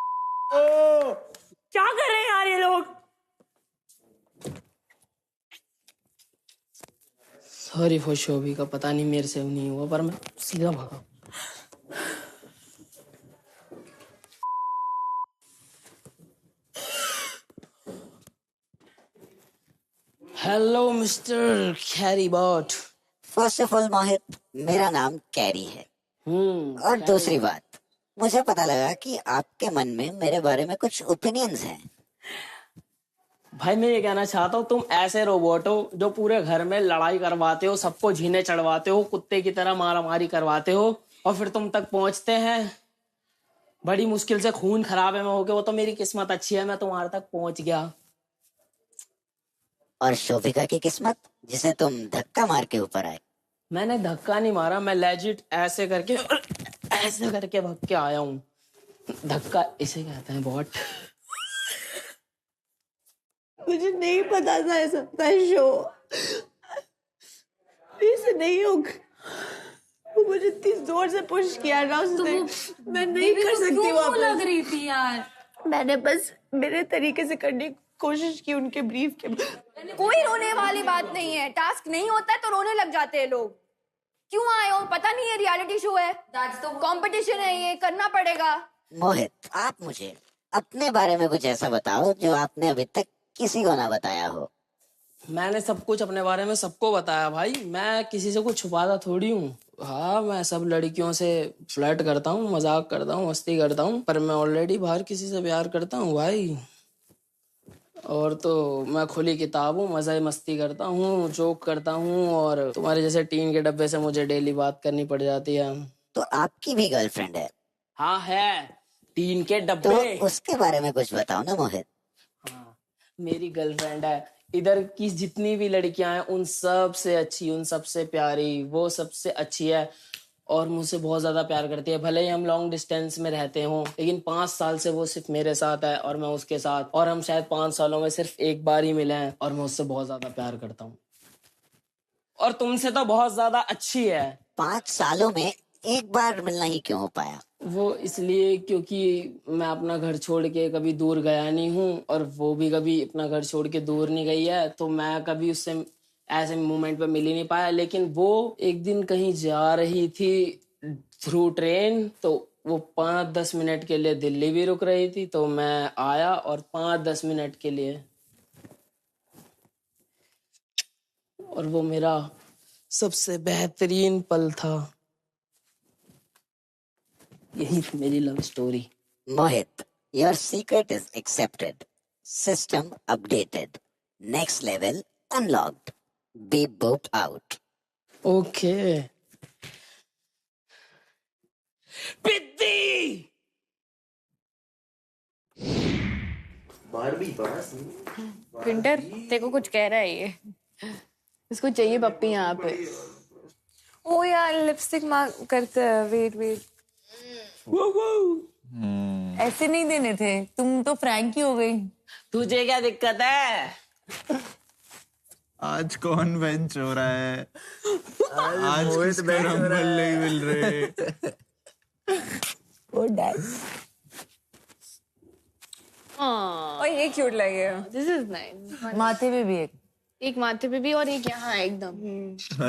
क्या कर रहे हैं यार ये लोग? सॉरी फॉर शोभी का, पता नहीं मेरे से नहीं हुआ पर मैं सीधा भागा। Hello mister Carey bot. First of all Mohit, मेरा नाम कैरी है। और दूसरी बात, मुझे पता लगा कि आपके मन में मेरे बारे में कुछ ओपिनियंस हैं। भाई मैं ये कहना चाहता हूँ, तुम ऐसे रोबोट हो जो पूरे घर में लड़ाई करवाते हो, सबको झीने चढ़वाते हो, कुत्ते की तरह मारामारी करवाते हो और फिर तुम तक पहुंचते हैं। बड़ी मुश्किल से खून खराबे में होके, वो तो मेरी किस्मत अच्छी है मैं तुम्हारे तक पहुंच गया। और शोभिका की किस्मत जिसे तुम धक्का मार के ऊपर आए। मैंने धक्का नहीं मारा, मैं लेजिट ऐसे करके भाग के आया हूँ। धक्का इसे कहते हैं बॉट। मुझे नहीं पता था ऐसा था शो। ऐसे नहीं होगा। वो मुझे इतनी जोर से पुश किया ना उसने, मैं नहीं कर सकती वापस। लग रही थी यार। मैंने बस मेरे तरीके से करने की कोशिश की उनके ब्रीफ के। कोई रोने वाली बात नहीं है। टास्क नहीं होता है तो रोने लग जाते हैं लोग। क्यों आए हो? पता नहीं है रियलिटी शो है, कंपटीशन है, ये करना पड़ेगा। मोहित, आप मुझे अपने बारे में कुछ ऐसा बताओ जो आपने अभी तक किसी को ना बताया हो। मैंने सब कुछ अपने बारे में सबको बताया भाई, मैं किसी से कुछ छुपाता थोड़ी हूँ। हाँ, मैं सब लड़कियों से फ्लर्ट करता हूँ, मजाक करता हूँ, मस्ती करता हूँ, पर मैं ऑलरेडी बाहर किसी से प्यार करता हूँ भाई। और तो मैं खुली किताब हूँ, मजा मस्ती करता हूँ, जोक करता हूँ, और तुम्हारे जैसे टीन के डब्बे से मुझे डेली बात करनी पड़ जाती है। तो आपकी भी गर्लफ्रेंड है? हाँ है, टीन के डब्बे। तो उसके बारे में कुछ बताओ ना मोहित। हाँ, मेरी गर्लफ्रेंड है। इधर की जितनी भी लड़कियां हैं उन सब से अच्छी, उन सबसे प्यारी, वो सबसे अच्छी है और मुझसे बहुत ज्यादा प्यार करती है। भले ही हम लॉन्ग डिस्टेंस में रहते हों, लेकिन 5 साल से वो सिर्फ मेरे साथ है और मैं उसके साथ, और हम शायद 5 सालों में सिर्फ एक बार ही मिले हैं और मैं उससे बहुत ज्यादा प्यार करता हूँ। और तुमसे तो बहुत ज्यादा अच्छी है। 5 सालों में एक बार मिलना ही क्यों हो पाया? वो इसलिए क्योंकि मैं अपना घर छोड़ के कभी दूर गया नहीं हूँ और वो भी कभी अपना घर छोड़ के दूर नहीं गई है, तो मैं कभी उससे ऐसे मोमेंट पे मिल ही नहीं पाया। लेकिन वो एक दिन कहीं जा रही थी थ्रू ट्रेन, तो वो 5-10 मिनट के लिए दिल्ली भी रुक रही थी, तो मैं आया और 5-10 मिनट के लिए, और वो मेरा सबसे बेहतरीन पल था। यही थी मेरी love story. Mohit, your secret is accepted, system updated, next level unlocked, be boop out. Okay. पिद्दी बारबी बस। विंटर, तेरे को कुछ कह रहा है ये। इसको चाहिए पप्पी यहाँ पे। ओ यार, लिपस्टिक मार्क करते हैं। Wait wait. ऐसे नहीं देने थे, तुम तो फ्रैंक ही हो गई। तुझे क्या दिक्कत है? आज कौन बेंच हो रहा है? आज किसको रंबल नहीं मिल रहे? ओ डैड, और ये क्यूट लगेगा। This is nice. माथे पे भी एक माथे पे भी और एक यहाँ एकदम।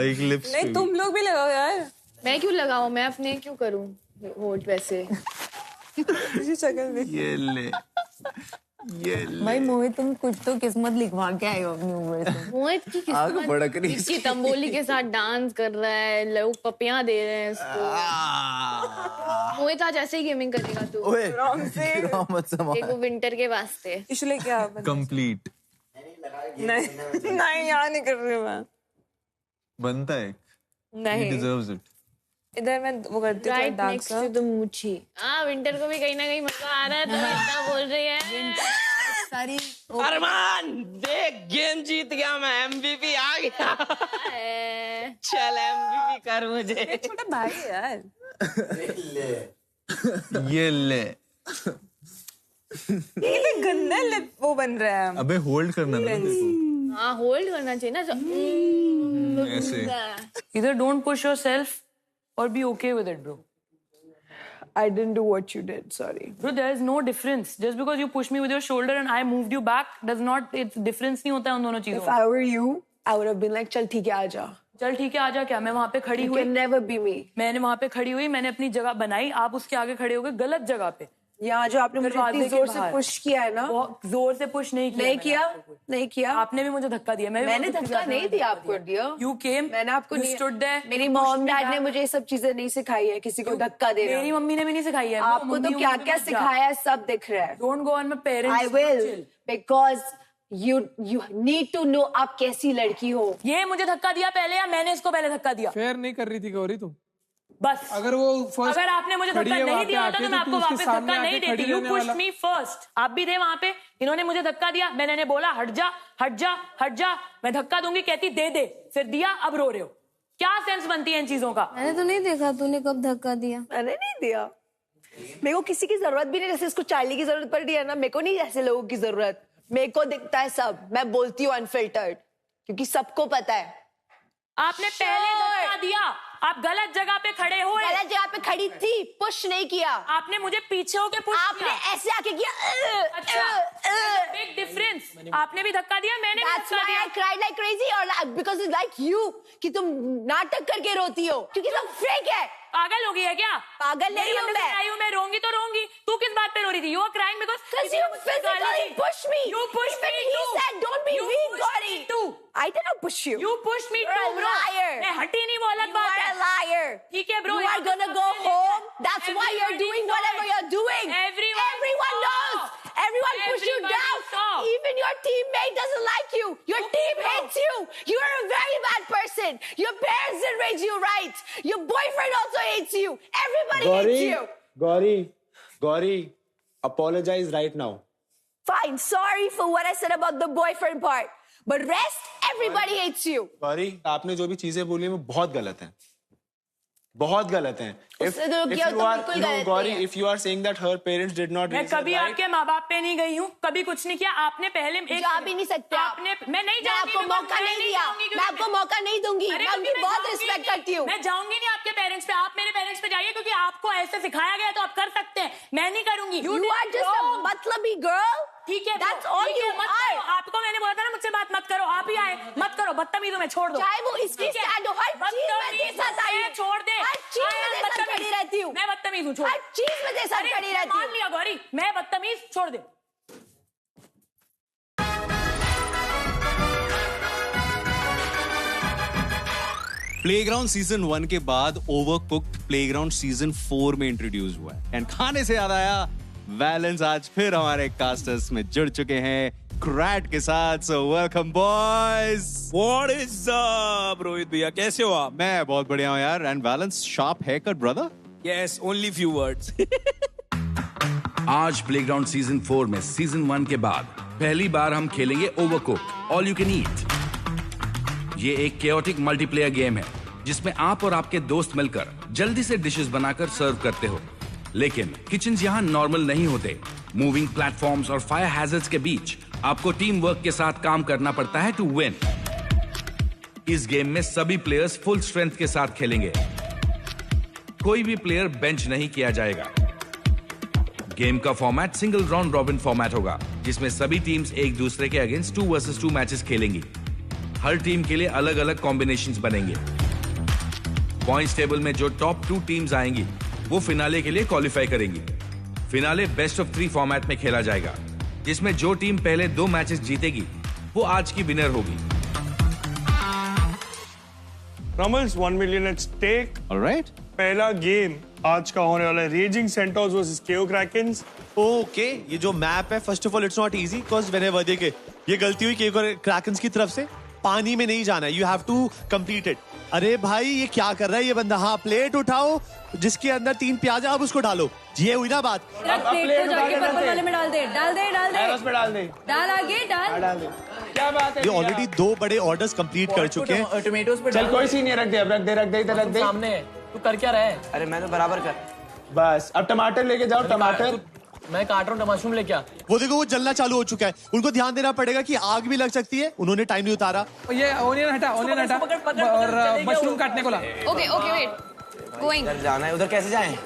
एक लिप्स नहीं, तुम लोग भी लगाओ यार। मैं क्यों लगाऊं? मैं अपने क्यों करूं होठ वैसे? तुझे शक्ल में ये ले भाई मोहित, तुम कुछ तो किस्मत लिखवा के आए हो अपनी उम्र से। मोहित की किस्मत इसकी तंबोली के साथ डांस कर रहा है, लोग पपियां दे रहे हैं इसको। मोहित आज ऐसे ही गेमिंग करेगा तू। देखो विंटर के वास्ते। इसलिए क्या कंप्लीट नहीं यहाँ नहीं कर रही मैं। बनता है नहीं, डिजर्व्स इट। इधर मैं वो करती हूँ राइट नेक्स्ट टू द मूछी। हाँ, विंटर को भी कहीं ना कहीं मजा आ रहा है तो इतना बोल रही है सारी। अरमान देख, गेम जीत गया मैं, MVP आ गया। चल MVP कर मुझे। छोटा भाई है यार। ये ले ये गंदा वो बन रहा है। अबे होल्ड करना ना देखो। हाँ, होल्ड करना चाहिए ना ऐसे। Either don't push yourself or be okay with it, bro. I didn't do what you did, sorry. Bro, there is no difference. Just because you pushed me with your shoulder and I moved you back does not, it's difference नहीं होता है उन दोनों चीजों If I were you, I would have been like, चल ठीक है आजा। चल ठीक है आजा क्या? मैं वहाँ पे खड़ी हुई। You can never be me. मैंने वहाँ पे खड़ी हुई, मैंने अपनी जगह बनाई, आप उसके आगे खड़े हो गए गलत जगह पे। यहाँ जो आपने मुझे इतनी जोर से पुश किया है ना, जोर से पुश नहीं किया। आपने भी मुझे धक्का दिया। मैंने धक्का नहीं दिया आपको। You came, मैंने आपको you stood there, मेरी मॉम डैड ने मुझे ये सब चीजें नहीं सिखाई है, किसी को धक्का देना। मेरी मम्मी ने भी नहीं सिखाई है। आपको तो क्या क्या सिखाया है सब दिख रहा है। Don't go on my parents. I will, because you need to know आप कैसी लड़की हो। ये मुझे धक्का दिया पहले या मैंने इसको पहले धक्का दिया? फेयर नहीं कर रही थी गौरी तुम। बस अगर वो फर्स्ट, अगर आपने मुझे धक्का नहीं दिया होता तो मैं आपको वापस धक्का नहीं देती। You pushed me first. आप भी थे वहां पे, इन्होंने मुझे धक्का दिया, मैंने बोला हट जा हट जा हट जा, मैं धक्का दूंगी, कहती दे दे, फिर दिया, अब रो रहे हो। क्या सेंस बनती है इन चीजों का? मैंने तो नहीं देखा तूने कब धक्का दिया। मैंने नहीं दिया, मेरे को किसी की जरूरत भी नहीं। जैसे इसको चार्ली की जरूरत पड़ रही है ना, मेरे को नहीं ऐसे लोगों की जरूरत। मेरे को दिखता है सब, मैं बोलती हूँ अनफिल्टर्ड, क्योंकि सबको पता है। आपने पहले धक्का दिया, आप गलत जगह पे खड़े हुए। गलत जगह पे खड़ी थी, पुश नहीं किया। आपने मुझे पीछे होके पुश किया। आपने ऐसे आके किया। अच्छा, बिग डिफरेंस। आपने भी धक्का दिया, मैंने भी धक्का दिया। I cried like crazy or because it's like you कि तुम नाटक करके रोती हो, क्योंकि तुम फेक है। पागल हो गई है क्या? पागल नहीं हूँ मैं रोंगी तो रोंगी। तू किस बात पे रो रही थी? You are crying because you physically pushed me. You pushed me too. He said don't be weak, Gauri. I did not push you. You pushed me too, bro. Liar. मैं हटी नहीं, वो अलग बात है। You are a liar. ठीक है bro. You are gonna go home. That's why you're doing whatever you're doing. Everyone knows. Everyone pushed you down. Even your teammate doesn't like you. Your team hates you. You are a very bad person. Your parents didn't raise you right. Your boyfriend also hates you. Everybody hates you. Gauri, apologize right now. Fine, sorry for what I said about the boyfriend part. But rest, everybody hates you. Gauri, आपने जो भी चीजें बोली हैं वो बहुत गलत हैं, बहुत गलत हैं। If you are saying that her parents did not मैं कभी आपके माँ बाप पे नहीं गई हूँ, कभी कुछ नहीं किया। आपने पहले जा भी नहीं सकते आपने, मैं नहीं जाऊंगी, आपको मौका नहीं दिया, मैं आपको मौका नहीं दूंगी। मैं उनकी बहुत रिस्पेक्ट करती हूँ। मैं जाऊंगी नहीं आपके पेरेंट्स पे, आप मेरे पेरेंट्स पे जाइए, क्योंकि आपको ऐसे सिखाया गया तो आप कर सकते हैं, मैं नहीं करूंगी। You are just a मतलबी girl. ठीक है, That's all you are. आपको मैंने बोला था ना मुझसे बात मत करो, आप ही आए, मत करो, बदतमीज हो, मैं छोड़ दो। चाहे वो इसकी स्टैंड हो, हर चीज में तेरे साथ आई है, छोड़ दे, हर चीज में तेरे साथ खड़ी रहती हूँ। मैं बदतमीज हूँ, छोड़। हर चीज में तेरे साथ खड़ी रहती हूँ। मान लिया गौरी, मैं बदतमीज, छोड़ दे। प्लेग्राउंड सीजन 1 के बाद ओवरकुक्ड प्लेग्राउंड सीजन 4 में इंट्रोड्यूस हुआ है। एंड खाने से याद आया, वैलेंस आज फिर हमारे कास्टर्स में जुड़ चुके हैं क्रैट के साथ। So welcome boys. What is up Rohit भैया, कैसे हो आप? मैं बहुत बढ़िया हूँ यार। एंड वैलेंस, sharp hair cut brother. Yes, only few words. आज प्लेग्राउंड सीजन 4 में सीजन 1 के बाद पहली बार हम खेलेंगे overcook all you can eat. ये एक केओटिक मल्टीप्लेयर गेम है जिसमें आप और आपके दोस्त मिलकर जल्दी से डिशेस बनाकर सर्व करते हो। लेकिन किचन्स यहाँ नॉर्मल नहीं होते। मूविंग प्लेटफॉर्म्स और फायर हैजर्ड्स के बीच आपको टीम वर्क के साथ काम करना पड़ता है टू विन। इस गेम में सभी प्लेयर्स फुल स्ट्रेंथ के साथ खेलेंगे। कोई भी प्लेयर बेंच नहीं किया जाएगा। गेम का format single round robin format होगा, जिसमें सभी टीम्स एक दूसरे के अगेंस्ट 2 वर्सेस 2 मैचेस खेलेंगी। हर टीम के लिए अलग अलग कॉम्बिनेशंस बनेंगे। पॉइंट्स टेबल में जो टॉप 2 टीम्स आएंगी वो फिनाले के लिए क्वालिफाई करेंगी। फिनाले बेस्ट ऑफ 3 फॉर्मेट में खेला जाएगा, जिसमें जो टीम पहले 2 मैचेस जीतेगी वो आज की विनर होगी। Rummels, 1 million at stake. All right. पहला गेम आज का होने वाला है रेजिंग सेंटोर्स वर्सेस केओ क्रैकेंस। ओके, ये जो मैप है first of all it's not easy because whenever देखिए ये गलती हुई केओ क्रैकेंस की तरफ से, पानी में नहीं जाना है, you have to complete it. अरे भाई ये क्या कर रहा है ये बंदा। हाँ, प्लेट उठाओ जिसके अंदर 3 प्याज है, अब उसको डालो। ये हुई ना बात। प्लेट को जाके पर्पल वाले में डाल दे, डाल दे, डाल दे, उसमें डाल दे, डाल आगे, डाल दे। क्या बात है, ये ऑलरेडी 2 बड़े ऑर्डर्स कंप्लीट कर चुके हैं। टोमेटोज पे चल कोई सीन नहीं, रख दे, अब रख दे, रख दे, इधर रख दे। सामने है, तू कर क्या रहा है? अरे मैं तो बराबर कर। बस अब टमाटर लेके जाओ, टमाटर। मैं काट रहा हूँ, मशरूम लेके आ। वो देखो वो जलना चालू हो चुका है, उनको ध्यान देना पड़ेगा कि आग भी लग सकती है। उन्होंने टाइम नहीं उतारा। ये ओनियन हटा, ओनियन हटा और मशरूम काटने को ला। Okay okay wait, going. उधर जाना है, उधर कैसे जाएं?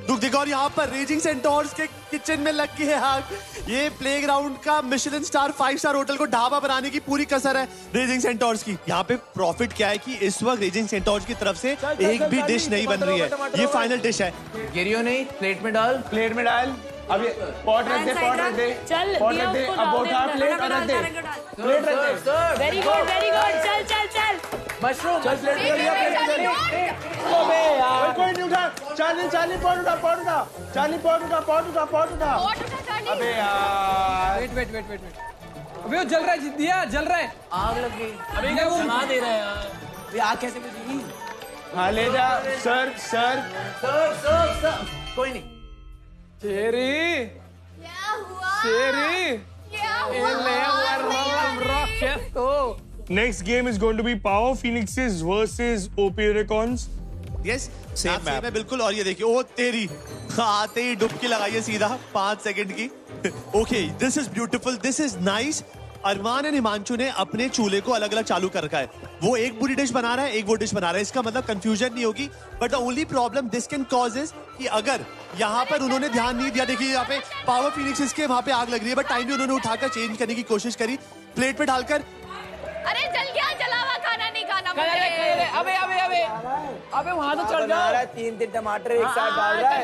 दुख देखो, और यहाँ पर रेजिंग सेंटोर्स के किचन में लग गई है आग। ये प्लेग्राउंड का मिशेलिन स्टार 5 स्टार होटल को ढाबा बनाने की पूरी कसर है रेजिंग सेंटोर्स की। यहाँ पे प्रॉफिट क्या है कि इस वक्त रेजिंग सेंटोर्स की तरफ से एक भी डिश नहीं बन रही है। ये फाइनल डिश है। गिरियो नहीं, प्लेट में डाल, प्लेट में डाल। अब ये पॉट रख दे, पॉट रख दे, चल पॉट रख दे। अब वो उठा प्लेट और रख दे, प्लेट रख दे। Very good, very good. चल चल चल मशरूम, चल प्लेट ले लिया, प्लेट ले लिया। अबे यार कोई नहीं उठा। चार्ली पॉट उठा, पॉट उठा। चार्ली पॉट उठा, पॉट उठा, पॉट उठा। अबे यार वेट। अबे वो जल रहा है, दिया जल रहा है, आग लग गई। अबे वो जला दे रहा है यार। ये आग कैसे बुझेगी? हाँ ले जा, सर। कोई नहीं। शेरी क्या हुआ? शेरी क्या हुआ? Next game is going to be Power Phoenixes versus OP Unicorns. Yes, same है बिल्कुल। और ये देखिए, ओ तेरी, आते ही डुबकी लगाइए सीधा 5 सेकंड की। Okay, this is beautiful, this is nice. Armaan और हिमांशु ने अपने चूल्हे को अलग अलग चालू कर रखा है। वो एक बुरी डिश बना रहा है, एक वो डिश बना रहा है। इसका मतलब कंफ्यूजन नहीं होगी, but the only problem this can cause is कि अगर यहाँ पर उन्होंने ध्यान नहीं दिया, देखिए यहाँ पे पावर फिनिक्स के वहां पे आग लग रही है, बट टाइम भी उन्होंने उठाकर चेंज करने की कोशिश करी, प्लेट पे डालकर। अरे जल गया, जला हुआ खाना नहीं खाना मुझे। अबे वहां तो चढ़ जाओ। 3 टमाटर एक साथ डाल रहा है।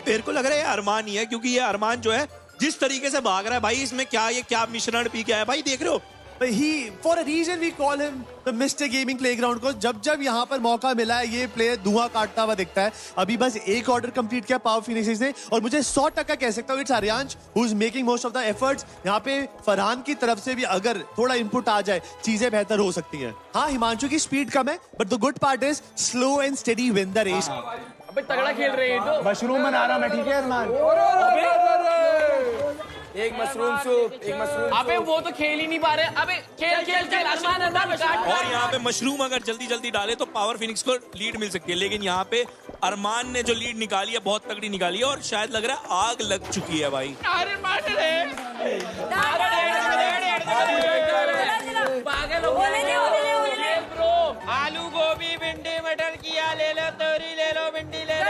मेरे को लग रहा है ये अरमान ही है, क्योंकि ये अरमान जो है जिस तरीके से भाग रहा है भाई, इसमें क्या मिश्रण पी गया है भाई, देख रहे हो। He, for a reason we call him the Mr. Gaming Playground को जब यहाँ पर मौका मिला है ये प्लेयर धुआं काटता हुआ दिखता है। अभी बस एक ऑर्डर कंप्लीट किया पावर फिनिक्स ने, और मुझे 100% कह सकता हूँ it's Aryansh who is making most of the efforts. यहाँ पे फरहान की तरफ से भी अगर थोड़ा इनपुट आ जाए चीजें बेहतर हो सकती हैं। हाँ, हिमांशु की स्पीड कम है, but the good part is slow and steady win the race. अबे तगड़ा खेल रहे हैं तो। मशरूम बना रहा मैं, ठीक है अरमान? एक मशरूम सूप, एक मशरूम। अबे वो तो खेल ही नहीं पा रहे। अबे खेल अरमान। और यहाँ पे मशरूम अगर जल्दी डाले तो पावर फिनिक्स को लीड मिल सकती है, लेकिन यहाँ पे अरमान ने जो लीड निकाली है बहुत तगड़ी निकाली है, और शायद लग रहा है आग लग चुकी है भाई। आलू गोभी भिंडी मटर किया, ले लो तोरी, ले लो भिंडी, ले लो।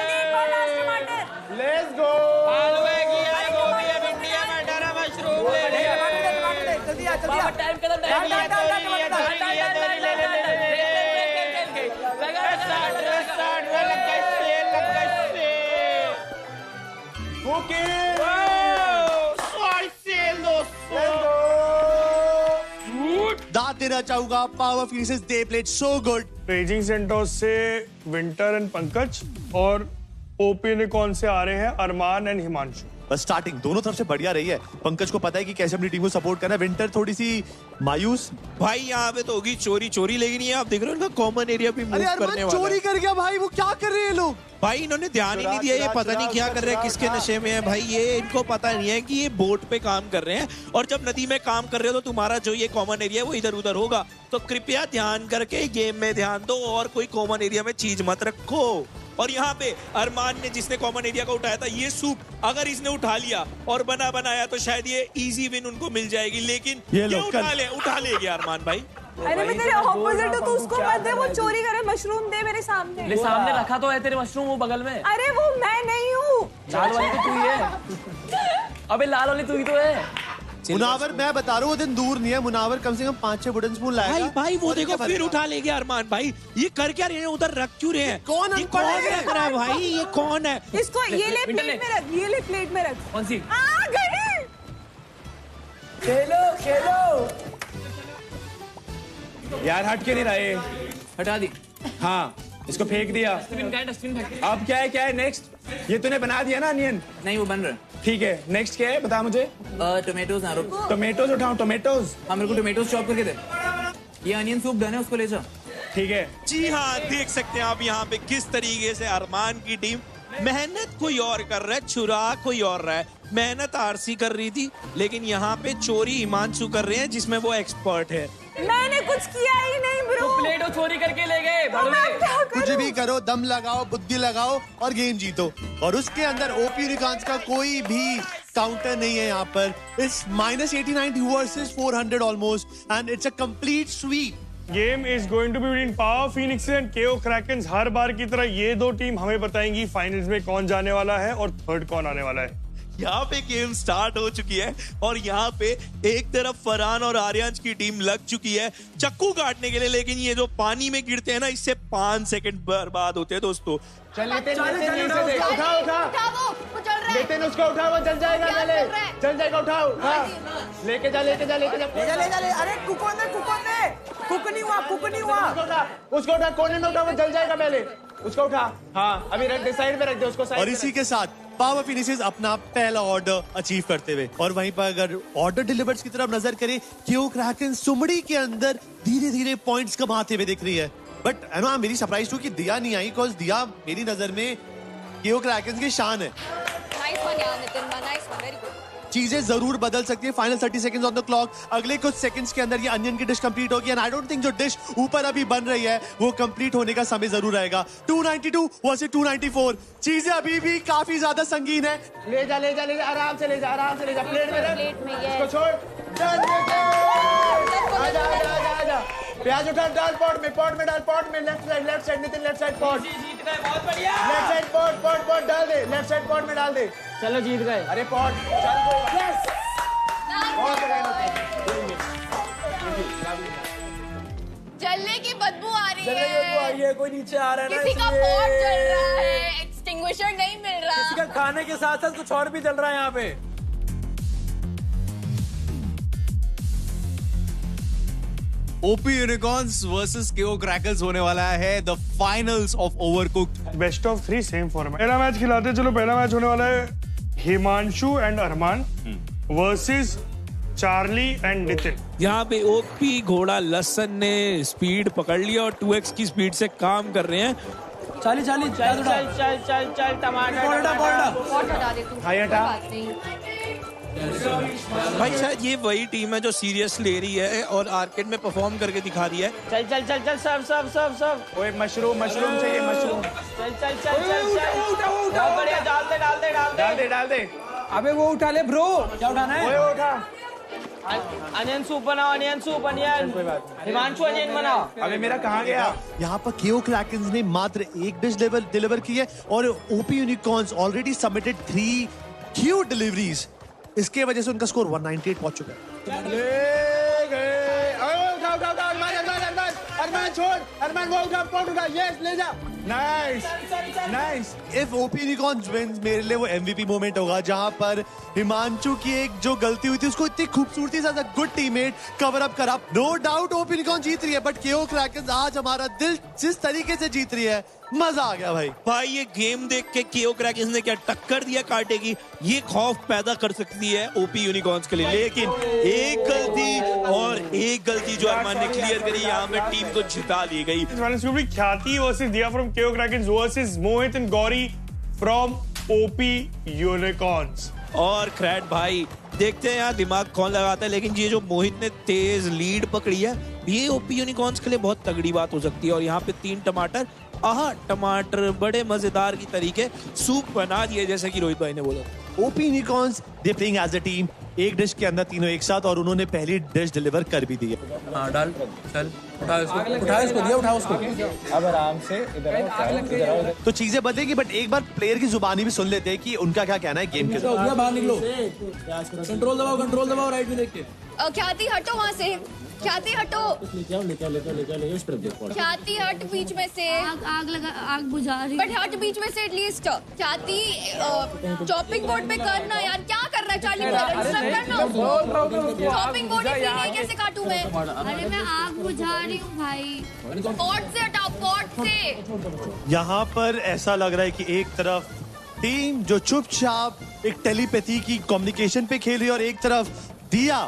Let's go. आलू है किया, गोभी है, भिंडी है, मटर है, मशरूम ले ले। जल्दी आ। टाइम खत्म, तोरी लिया, तोरी ले ले। लगा स्टार्ट ओके, दाद देना चाहूंगा power Phoenix, they played so good. Raising centaurs से विंटर एंड पंकज, और ओपी यूनिकॉर्न से आ रहे हैं अरमान एंड हिमांशु। बस स्टार्टिंग दोनों तरफ से बढ़िया रही है। पंकज को पता है कि कैसे अपनी टीम को सपोर्ट करना है। विंटर थोड़ी सी मायूस। भाई यहाँ पे तो होगी चोरी, लेकिन ये आप देख रहे हो इनका कॉमन एरिया भी मूव करने वाला चोरी कर गया भाई, वो क्या कर रहे हैं लोग? भाई इन्होंने ध्यान ही नहीं दिया, ये पता नहीं क्या कर रहे हैं, किसके नशे में है भाई, ये इनको पता नहीं है कि ये बोट पे काम कर रहे हैं, और जब नदी में काम कर रहे हो तो तुम्हारा जो ये कॉमन एरिया है वो इधर उधर होगा। तो कृपया ध्यान करके गेम में ध्यान दो, और कोई कॉमन एरिया में चीज मत रखो। और यहाँ पे अरमान ने जिसने कॉमन एरिया का उठाया था ये सूप अगर इसने उठा लिया और बना बनाया तो शायद ये इजी विन उनको मिल जाएगी, लेकिन ये उठा लेंगे अरमान भाई। अरे मैं तेरे ऑपोजिट हूँ, तू उसको मत दे, वो चोरी करे, मशरूम दे मेरे सामने। ले सामने रखा तो है तेरे मशरूम वो बगल में। अरे वो मैं नहीं हूँ, लाल वाली तो तू ही है। अबे लाल वाली तू ही तो है। मुनावर मैं बता रहा हूँ वो दिन दूर नहीं है, मुनावर कम से कम 5-6 वुडन स्पून लाएगा। भाई वो देखो फिर उठा लेंगे अरमान भाई। ये कर क्या रहे हैं, उधर रख क्यों रहे हैं? कौन रख रहा है भाई, ये कौन है? इसको ये ले प्लेट में रख, ये ले प्लेट में रख। कौन सी? आ गई। खेलो खेलो यार हट के नहीं रहे, हटा दी। हाँ इसको फेंक दिया। अब क्या है नेक्स्ट? ये तूने बना दिया ना अनियन? नहीं वो बन रहा है। ठीक है नेक्स्ट क्या है बता मुझे। टोमेटोज ना रुक। टोमेटोज उठाओ, टोमेटोज। हाँ मेरे को टोमेटोज चॉप करके दे। ये अनियन सूप डन है, उसको ले जा। ठीक है। जी हाँ, देख सकते हैं आप यहाँ पे किस तरीके से अरमान की टीम मेहनत कोई और कर रहा है, चुरा कोई और रहा है। मेहनत आरसी कर रही थी, लेकिन यहाँ पे चोरी हिमांशु कर रहे हैं जिसमें वो एक्सपर्ट है। मैंने कुछ किया ही नहीं ब्रो। तो प्लेटो चोरी करके ले गए। कुछ भी करो, दम लगाओ, बुद्धि लगाओ और गेम जीतो। और उसके अंदर ओपी यूनिकॉर्न्स का कोई भी काउंटर नहीं है यहाँ पर। It's -89 versus 400 almost and it's a complete sweep. Game is going to be between Power Phoenix and KO Krakens. हर बार की तरह ये दो टीम हमें बताएंगी फाइनल्स में कौन जाने वाला है और थर्ड कौन आने वाला है। यहाँ पे गेम स्टार्ट हो चुकी है और यहाँ पे एक तरफ फरहान और आर्यांश की टीम लग चुकी है चक्कू काटने के लिए, लेकिन ये जो पानी में गिरते हैं ना इससे 5 सेकंड बर्बाद होते हैं दोस्तों। उठा उसको, उठा वो जल जाएगा, जल जाएगा, उठाओ। लेके जा। अरे कुक नहीं हुआ। उसको उठा, कोने में उठा, वो जल जाएगा पहले। उसको उठा। हाँ अभी रख दे, साइड में रख दे उसको। और इसी के साथ पावर फिनिशेस अपना पहला ऑर्डर अचीव करते हुए, और वहीं पर अगर ऑर्डर डिलीवर्स की तरफ नजर करें, केओ क्रैकन सुमड़ी के अंदर धीरे धीरे पॉइंट्स कमाते हुए दिख रही है। बट मैं मेरी सरप्राइज हूँ कि दिया नहीं आई, बिकॉज दिया मेरी नजर में केओ क्रैकन की शान है। चीजें जरूर बदल सकती है। Final 30 seconds on the clock. अगले कुछ सेकंड्स के अंदर ये अनियन की डिश कंप्लीट होगी एंड आई डोंट थिंक जो डिश ऊपर अभी बन रही है वो कंप्लीट होने का समय जरूर आएगा। 292 वर्सेस 294। चीजें अभी भी काफी ज्यादा संगीन है। ले जा, आराम से ले जा, प्लेट में रख, इसको छोड़। आजा। प्याज उठा, डाल पॉट में डाल, पॉट में left side Nitin, left side pot. जीत गए, बहुत बढ़िया। लेफ्ट साइड पॉट डाल दे, लेफ्ट साइड पॉट में डाल दे। चलो जीत गए। अरे पॉट चल जलने की बदबू आ रही है। कोई नीचे आ रहा है ना, किसी का पॉट जल रहा है, एक्सटिंग्विशर नहीं मिल रहा। किसी का खाने के साथ साथ कुछ और भी जल रहा है यहाँ पे। OP Unicorns versus KO Crackers होने वाला है the finals of Overcooked. Best of 3 same format. पहला मैच खिलाते चलो। पहला मैच होने वाला है Himanshu and Armaan versus Charlie and Nitin. यहाँ पे ओपी घोड़ा लसन ने स्पीड पकड़ लिया और 2x की स्पीड से काम कर रहे हैं। चल टमाटर भाई शायद ये वही टीम है जो सीरियस ले रही है और आर्केड में परफॉर्म करके दिखा रही है। चल सब। ओए मशरूम चाहिए, मशरूम। चल बढ़िया, डाल दे। अबे वो उठा ले ब्रो। क्या उठाना है? ओए उठा। अनियन सूप बनाओ, अनियन। हिमांशु अनियन बनाओ। अबे मेरा कहाँ गया? यहाँ पर केओ क्रैकन्स ने मात्र एक डिश डिलीवर की है और OP unicorns already submitted 3 Q deliveries. इसके वजह से उनका स्कोर 198 पहुंच चुका है। ले गए। अरमान छोड़, अरमान वो उठा, पॉट उठा। यस ले जा। Nice. If OP Unicorns wins, मेरे लिए वो एमवीपी मोमेंट होगा जहां पर हिमांशु की एक जो गलती हुई थी उसको इतनी खूबसूरती से गुड टीममेट कवर अप करा। नो डाउट ओपी यूनिकॉर्न जीत रही है, बट केओ क्रैकर्स आज हमारा दिल जिस तरीके से जीत रही है, मजा आ गया भाई। ये गेम देख के केओ क्रैकर्स ने क्या टक्कर दिया कांटे की, ये खौफ पैदा कर सकती है ओपी यूनिकॉर्न्स के लिए। लेकिन एक गलती जो अरमान ने क्लियर करी, यहाँ पे टीम को जिता ली गई। ख्याति वर्सेस दिया फ्रॉम केओ crackers versus Mohit and Gauri from OP unicorns. और क्रैट भाई देखते हैं यहाँ दिमाग कौन लगाता है, लेकिन ये जो मोहित ने तेज लीड पकड़ी है ये ओपी यूनिकॉर्न्स के लिए बहुत तगड़ी बात हो सकती है। और यहाँ पे 3 टमाटर, टमाटर बड़े मजेदार की तरीके सूप बना दिए, जैसे कि रोहित भाई ने बोला। OP Unicorns they playing as a team, एक डिश के अंदर तीनों एक साथ, और उन्होंने पहली डिश डिलीवर कर भी दी है। हाँ डाल, चल उठा इसको दिया, उठा उसको। अब आराम से इधर आओ। तो चीजें बदलेगी, बट एक बार प्लेयर की जुबानी भी सुन लेते हैं कि उनका क्या कहना है गेम के बारे। बाहर निकलो, कंट्रोल दबाओ राइट में देख के। ख्याति हटो वहाँ से, ख्याति हटो, ख्याति हट बीच में से। आग बुझा रही, बट हट बीच में से एटलीस्ट। ख्याति चॉपिंग बोर्ड पे करना यार, क्या कर रहा है चार्ली? चॉपिंग बोर्ड पे कैसे काटूं मैं? अरे मैं आग बुझा रही हूँ भाई। पॉट से हटाओ, पॉट से। यहाँ पर ऐसा लग रहा है कि एक तरफ टीम जो चुपचाप एक टेलीपैथी की कम्युनिकेशन पे खेल रही है, और एक तरफ दिया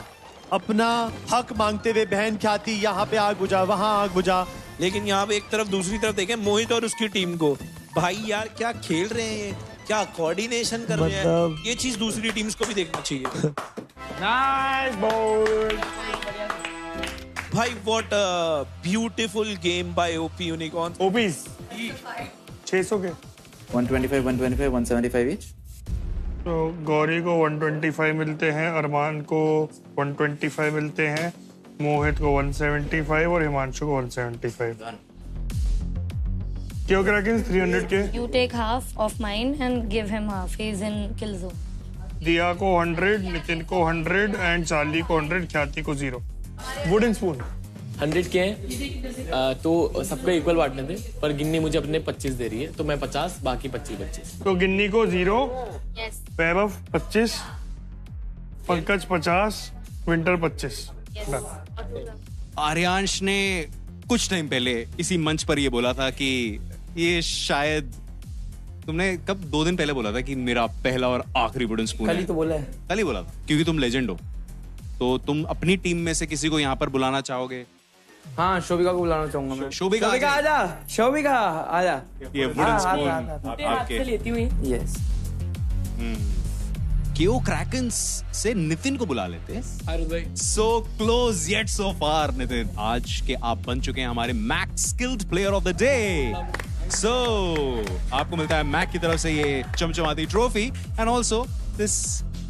अपना हक मांगते हुए बहन ख्याति, यहाँ पे आग बुझा, वहाँ आग बुझा। लेकिन यहाँ पे एक तरफ दूसरी तरफ देखें मोहित और उसकी टीम को, भाई यार क्या खेल रहे हैं, क्या कोऑर्डिनेशन कर रहे हैं, ये चीज दूसरी टीम्स को भी देखना चाहिए। नाइस बॉल भाई, what a beautiful game by OP Unicorns. OP's 600 के 125, 125, 175 ईच। तो गौरी को 125 मिलते हैं, अरमान को 125 मिलते हैं, मोहित को 175 और हिमांशु को 175। क्यों क्रैकेंस 300 के? You take half of mine and give him half. He's in kill zone. दिया को 100, नितिन को 100 एंड चार्ली को 100, ख्याति को 0। वुडन स्पून 100 के हैं, तो सबको इक्वल बांटने थे, पर गिन्नी मुझे अपने 25 दे रही है, तो मैं 50, बाकी 25। तो गिन्नी को 0, वैभव 25, पंकज 50, विंटर 25। आर्यांश ने कुछ टाइम पहले इसी मंच पर ये बोला था कि ये शायद, तुमने कब 2 दिन पहले बोला था कि मेरा पहला और आखिरी वुडन स्पून है। कल ही तो बोला है। कल ही बोला था, क्योंकि तुम लेजेंड हो। तो तुम अपनी टीम में से किसी को यहाँ पर बुलाना चाहोगे? हाँ, शोभिका को बुलाना चाहूंगा मैं। शोभिका आजा, शोभिका आजा। ये वुडन स्पून आपके लेती हुई। यस। केओ क्रैकेंस से नितिन को बुला लेते। So close yet so far Nitin. आज के आप बन चुके हैं हमारे max skilled player of the day. So आपको मिलता है मैक की तरफ से ये चमचमाती trophy and also this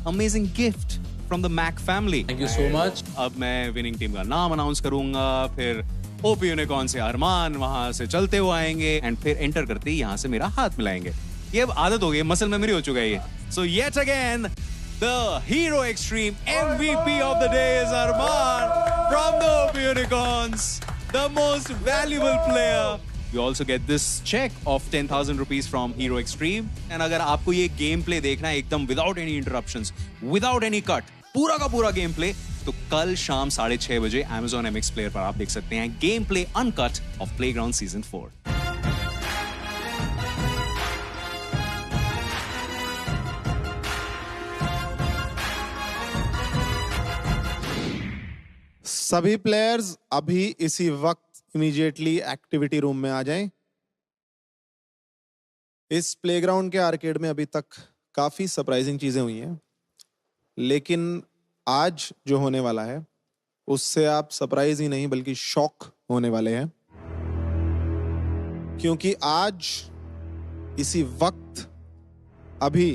amazing gift from the Mac family. Thank you so much. अब मैं विनिंग टीम का नाम अनाउंस करूंगा, फिर ओपी यूनिकॉर्न से अरमान वहां से चलते हुए आएंगे एंड फिर एंटर करते ही यहाँ से मेरा हाथ मिलाएंगे। ये अब आदत हो गई, मसल मेमोरी हो चुका है ये। सो yet again the hero extreme MVP of the day is Arman from the OP Unicorns, the most valuable player. You also get this check of 10,000 rupees from Hero Extreme. And अगर आपको ये game play देखना है एकदम without any interruptions, without any cut, पूरा का पूरा game play, तो कल शाम 6:30 बजे Amazon MX Player पर आप देख सकते हैं game play uncut of Playground Season 4. सभी प्लेयर्स अभी इसी वक्त इमीडिएटली एक्टिविटी रूम में आ जाएं। इस प्लेग्राउंड के आर्केड में अभी तक काफी सरप्राइजिंग चीजें हुई हैं, लेकिन आज जो होने वाला है उससे आप सरप्राइज ही नहीं बल्कि शॉक होने वाले हैं, क्योंकि आज इसी वक्त अभी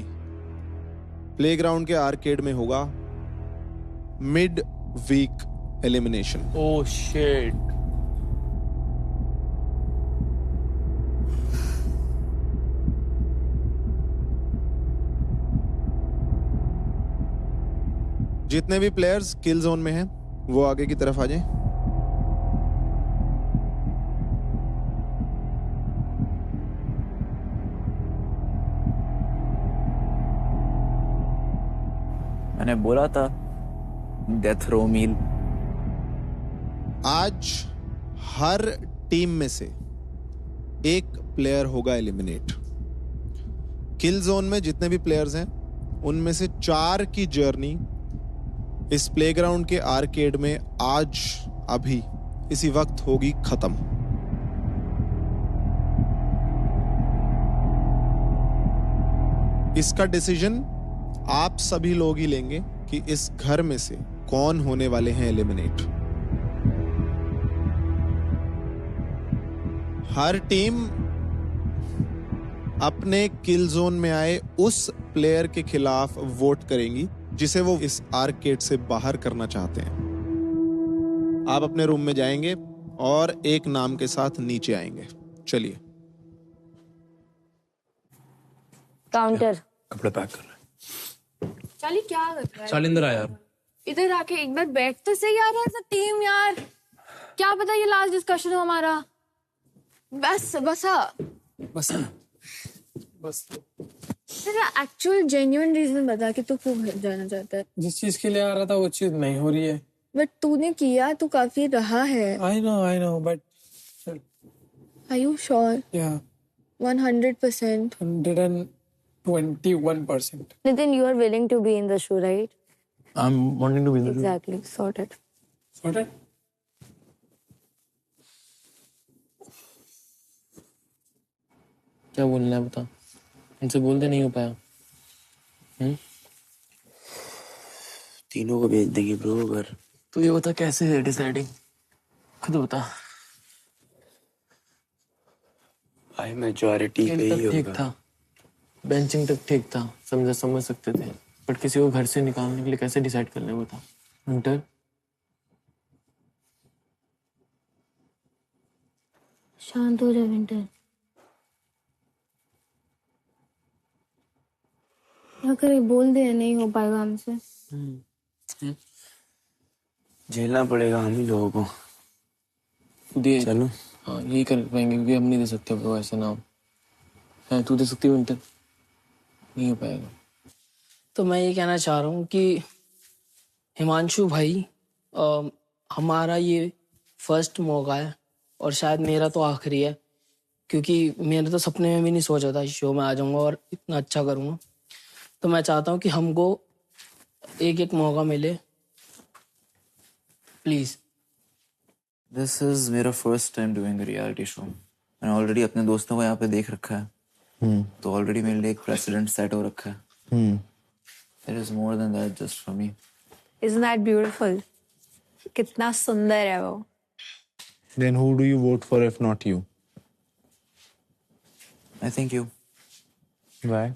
प्लेग्राउंड के आर्केड में होगा mid week elimination. Oh shit. जितने भी प्लेयर्स किल जोन में हैं वो आगे की तरफ आ जाएं। मैंने बोला था डेथ रो मील। आज हर टीम में से एक प्लेयर होगा एलिमिनेट। किल जोन में जितने भी प्लेयर्स हैं उनमें से 4 की जर्नी इस प्लेग्राउंड के आर्केड में आज अभी इसी वक्त होगी खत्म। इसका डिसीजन आप सभी लोग ही लेंगे कि इस घर में से कौन होने वाले हैं एलिमिनेट। हर टीम अपने किल जोन में आए उस प्लेयर के खिलाफ वोट करेंगी जिसे वो इस आर्केड से बाहर करना चाहते हैं। आप अपने रूम में जाएंगे और एक नाम के साथ नीचे आएंगे। चलिए। काउंटर। कपड़े पैक कर रहे हैं। चाली क्या कर रहा है? चाल इंदर आ यार। इधर आके एक बार बैठ तो सही यार, एज अ टीम यार। क्या पता ये लास्ट डिस्कशन हो हमारा। बस तेरा एक्चुअल जेन्युइन रीजन बता कि तू क्यों घर जाना चाहता है। जिस चीज के लिए आ रहा था वो चीज नहीं हो रही है। बट तूने किया, तू काफी रहा है। I know, but Are you sure? yeah, 100%. 121%. Nitin, you are willing to be in the show, right? I'm wanting to be the Exactly. Sorted. Sorted? क्या बोलना है बता, इनसे बोलते नहीं हो पाया। तीनों को भेज देंगे ब्रो। अगर तू ये बता कैसे है डिसाइडिंग, खुद बता। भाई मेजॉरिटी पे ही ठीक होगा। था, बेंचिंग तक ठीक था, समझ सकते थे, बट किसी को घर से निकालने के लिए कैसे डिसाइड कर ले बता। विंटर शांत हो जा विंटर। क्या करे, बोल दे नहीं हो पाएगा हमसे। झेलना पड़ेगा हम ही लोगों को। चलो हाँ यही कर पाएंगे क्योंकि हम नहीं दे सकते ब्रो ऐसा नाम है। तू दे सकती है विंटर, नहीं हो पाएगा। तो मैं ये कहना चाह रहा हूँ कि हिमांशु भाई, हमारा ये फर्स्ट मौका है और शायद मेरा तो आखिरी है, क्योंकि मैंने तो सपने में भी नहीं सोचा था इस शो में आ जाऊंगा और इतना अच्छा करूँगा। तो मैं चाहता हूँ कि हमको एक मौका मिले प्लीज। दिस इज मेरा first time doing a reality show. मैंने ऑलरेडी अपने दोस्तों को यहाँ पे देख रखा है, तो ऑलरेडी मेरे लिए एक प्रेसिडेंट सेट हो रखा है। There is more than that just for me. Isn't that beautiful? कितना सुंदर है वो। Then who do you vote for if not you? I think you. Why?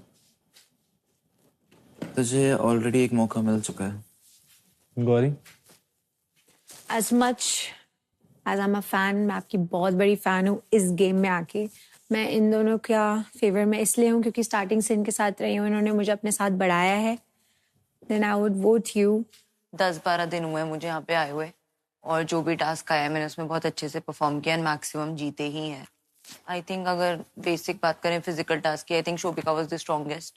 तुझे ऑलरेडी एक मौका मिल चुका है। Gauri? As much as I'm a fan, मैं आपकी बहुत बड़ी फैन हूँ इस गेम में आके। मैं इन दोनों का फेवर में इसलिए हूँ क्योंकि स्टार्टिंग से इनके साथ रही हूँ, इन्होंने मुझे अपने साथ बढ़ाया है। Then I would vote you. 10-12 दिन हुए मुझे यहाँ पे आए हुए और जो भी टास्क आया मैंने उसमें बहुत अच्छे से परफॉर्म किया एंड मैक्सिमम जीते ही हैं। आई थिंक अगर बेसिक बात करें फिजिकल टास्क की, I think Shobhika was the strongest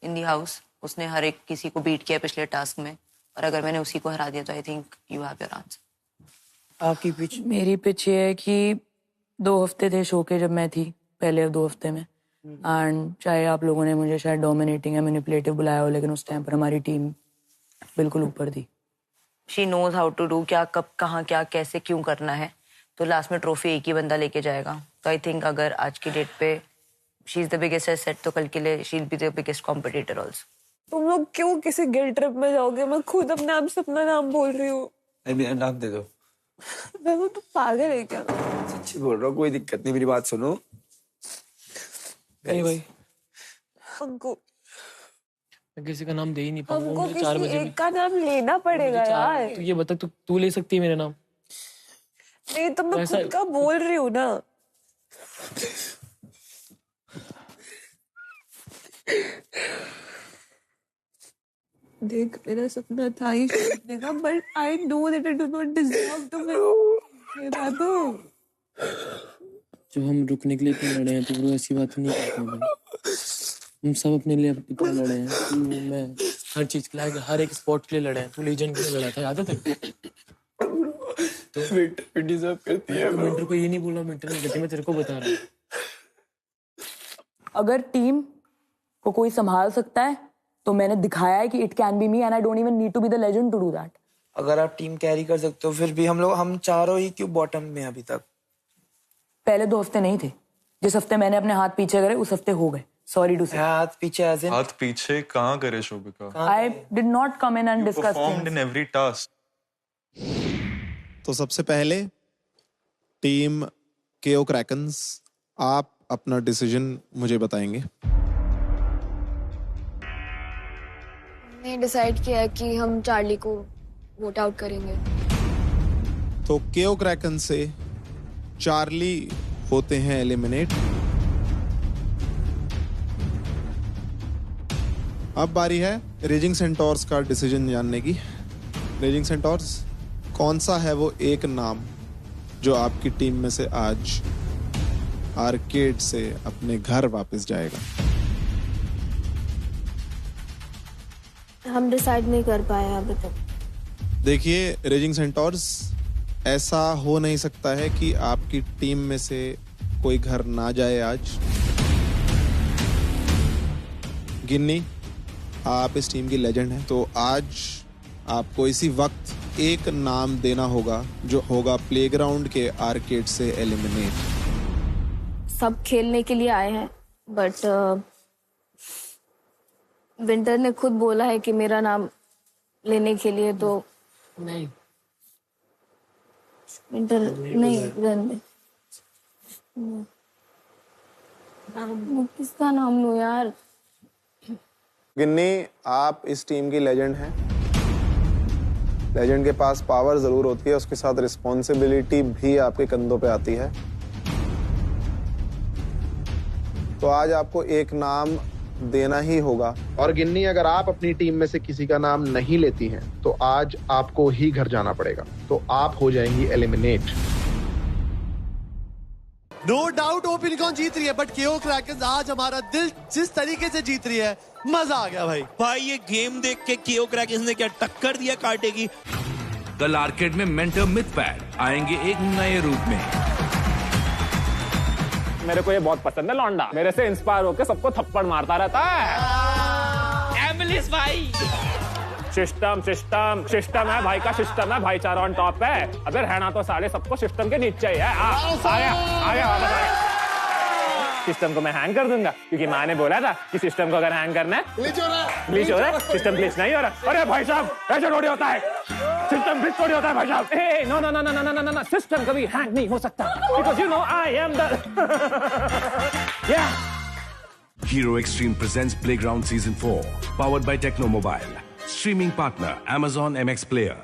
in the house. उसने हर एक किसी को बीट किया पिछले टास्क में, और अगर मैंने उसी को हरा दिया तो I think you have your answer. आपकी पिच? मेरी पिच ये है कि 2 हफ्ते थे शो के जब मैं थी, पहले 2 हफ्ते में, एंड चाहे आप लोगों ने मुझे शायद डोमिनेटिंग या मैनिपुलेटिव बुलाया हो, लेकिन उस टाइम पर हमारी टीम बिल्कुल ऊपर थी। She knows how to do, क्या कब कहाँ क्या कैसे क्यों करना है। तो लास्ट में ट्रॉफी एक ही बंदा लेके जाएगा। तो आई थिंक अगर आज की डेट पे she is the biggest asset, तो कल के लिए she will be the biggest competitor also. तुम लोग क्यों किसी गिल्ट ट्रिप में जाओगे? मैं खुद अपने आप से अपना नाम बोल रही हूँ। नाम दे दो। वो तो पागल है क्या? सच्ची बोल रहा हूँ, कोई दिक्कत नहीं, मेरी बात सुनो। नहीं भाई, हमको मैं किसी का नाम दे ही नहीं पाऊंगा। हमको मुझे 4 किसी बजे एक का नाम लेना पड़ेगा यार। तो ये बता, तू ले सकती है मेरा नाम? नहीं तो मैं खुद का बोल रही हूँ ना। देख मेरा सपना था ही जीतने का, but I know that I do not deserve to win. जब हम रुकने के लिए इतने लड़े हैं तो वो ऐसी बात नहीं करते हैं। हम सब अपने लिए इतना लड़े हैं। तू मैं हर चीज के लिए, हर एक स्पॉट के लिए लड़े हैं। तू लीजेंड के लिए लड़ा था, याद है तेरे? तो विंटर डिजर्व करती है। विंटर को ये नहीं बोला, विंटर ने गलती, मैं तेरे को बता रहा हूँ। अगर टीम को कोई संभाल सकता है तो मैंने दिखाया है कि it can be me, and I don't even need to be the legend to do that. अगर आप टीम कैरी कर सकते हो, फिर भी हम चारों ही क्यों बॉटम में अभी तक? पहले 2 हफ्ते नहीं थे। जिस हफ्ते मैंने अपने हाथ पीछे करे उस हफ्ते हो गए। सॉरी टू से। हाथ पीछे as in? हाथ पीछे कहाँ करे Shobhika? I did not come in and discuss performed in every task. तो सबसे पहले टीम केओ क्रैकन्स, आप अपना डिसीजन मुझे बताएंगे। मैंने डिसाइड किया है कि हम चार्ली को वोट आउट करेंगे। तो केओ क्रैकन से चार्ली होते हैं एलिमिनेट। अब बारी है रेजिंग सेंटोर्स का डिसीजन जानने की। रेजिंग सेंटोर्स, कौन सा है वो एक नाम जो आपकी टीम में से आज आर्केड से अपने घर वापस जाएगा? हम डिसाइड नहीं कर पाए अभी तक। देखिए रेजिंग सेंटोर्स, ऐसा हो नहीं सकता है कि आपकी टीम में से कोई घर ना जाए आज। गिन्नी, आप इस टीम की लेजेंड हैं, तो आज आपको इसी वक्त एक नाम देना होगा जो होगा प्लेग्राउंड के आर्केड से एलिमिनेट। सब खेलने के लिए आए हैं, बट विंटर ने खुद बोला है कि मेरा नाम लेने के लिए, तो नहीं विंटर नहीं, रहने दे। मैं किसका नाम लूं यार? गिन्नी, आप इस टीम की लेजेंड हैं। लेजेंड के पास पावर जरूर होती है, उसके साथ रिस्पॉन्सिबिलिटी भी आपके कंधों पे आती है। तो आज आपको एक नाम देना ही होगा। और गिन्नी, अगर आप अपनी टीम में से किसी का नाम नहीं लेती हैं तो आज आपको ही घर जाना पड़ेगा, तो आप हो जाएंगी एलिमिनेट। नो डाउट ओपिनिकॉन जीत रही है, बट केओ क्रैकर्स आज हमारा दिल जिस तरीके से जीत रही है, मजा आ गया भाई। भाई ये गेम देख के केओ क्रैकर्स ने क्या टक्कर दिया कांटे की। कल आर्केड में मेंटर मिथपैड आएंगे एक नए रूप में। मेरे को ये बहुत पसंद है लौंडा, मेरे से इंस्पायर होकर सबको थप्पड़ मारता रहता है। एमिलिस भाई, सिस्टम सिस्टम सिस्टम है भाई का, सिस्टम है, भाईचारा ऑन टॉप है। अगर रहना तो साले सबको सिस्टम के नीचे ही है। आ गया वापस आ गया। सिस्टम को मैं हैंग कर दूंगा, क्योंकि माँ ने बोला था कि सिस्टम को अगर हैंग करना है, ग्लिच हो रहा है, सिस्टम ग्लिच नहीं हो रहा। अरे भाई साहब, ऐसे थोड़ी होता है, सिस्टम ग्लिच थोड़ी होता है भाई साहब। ए no no no no no no no, system कभी हैंग नहीं हो सकता, because you know I am the या। Hero Extreme presents Playground Season 4, powered by Techno Mobile. Streaming partner Amazon MX Player.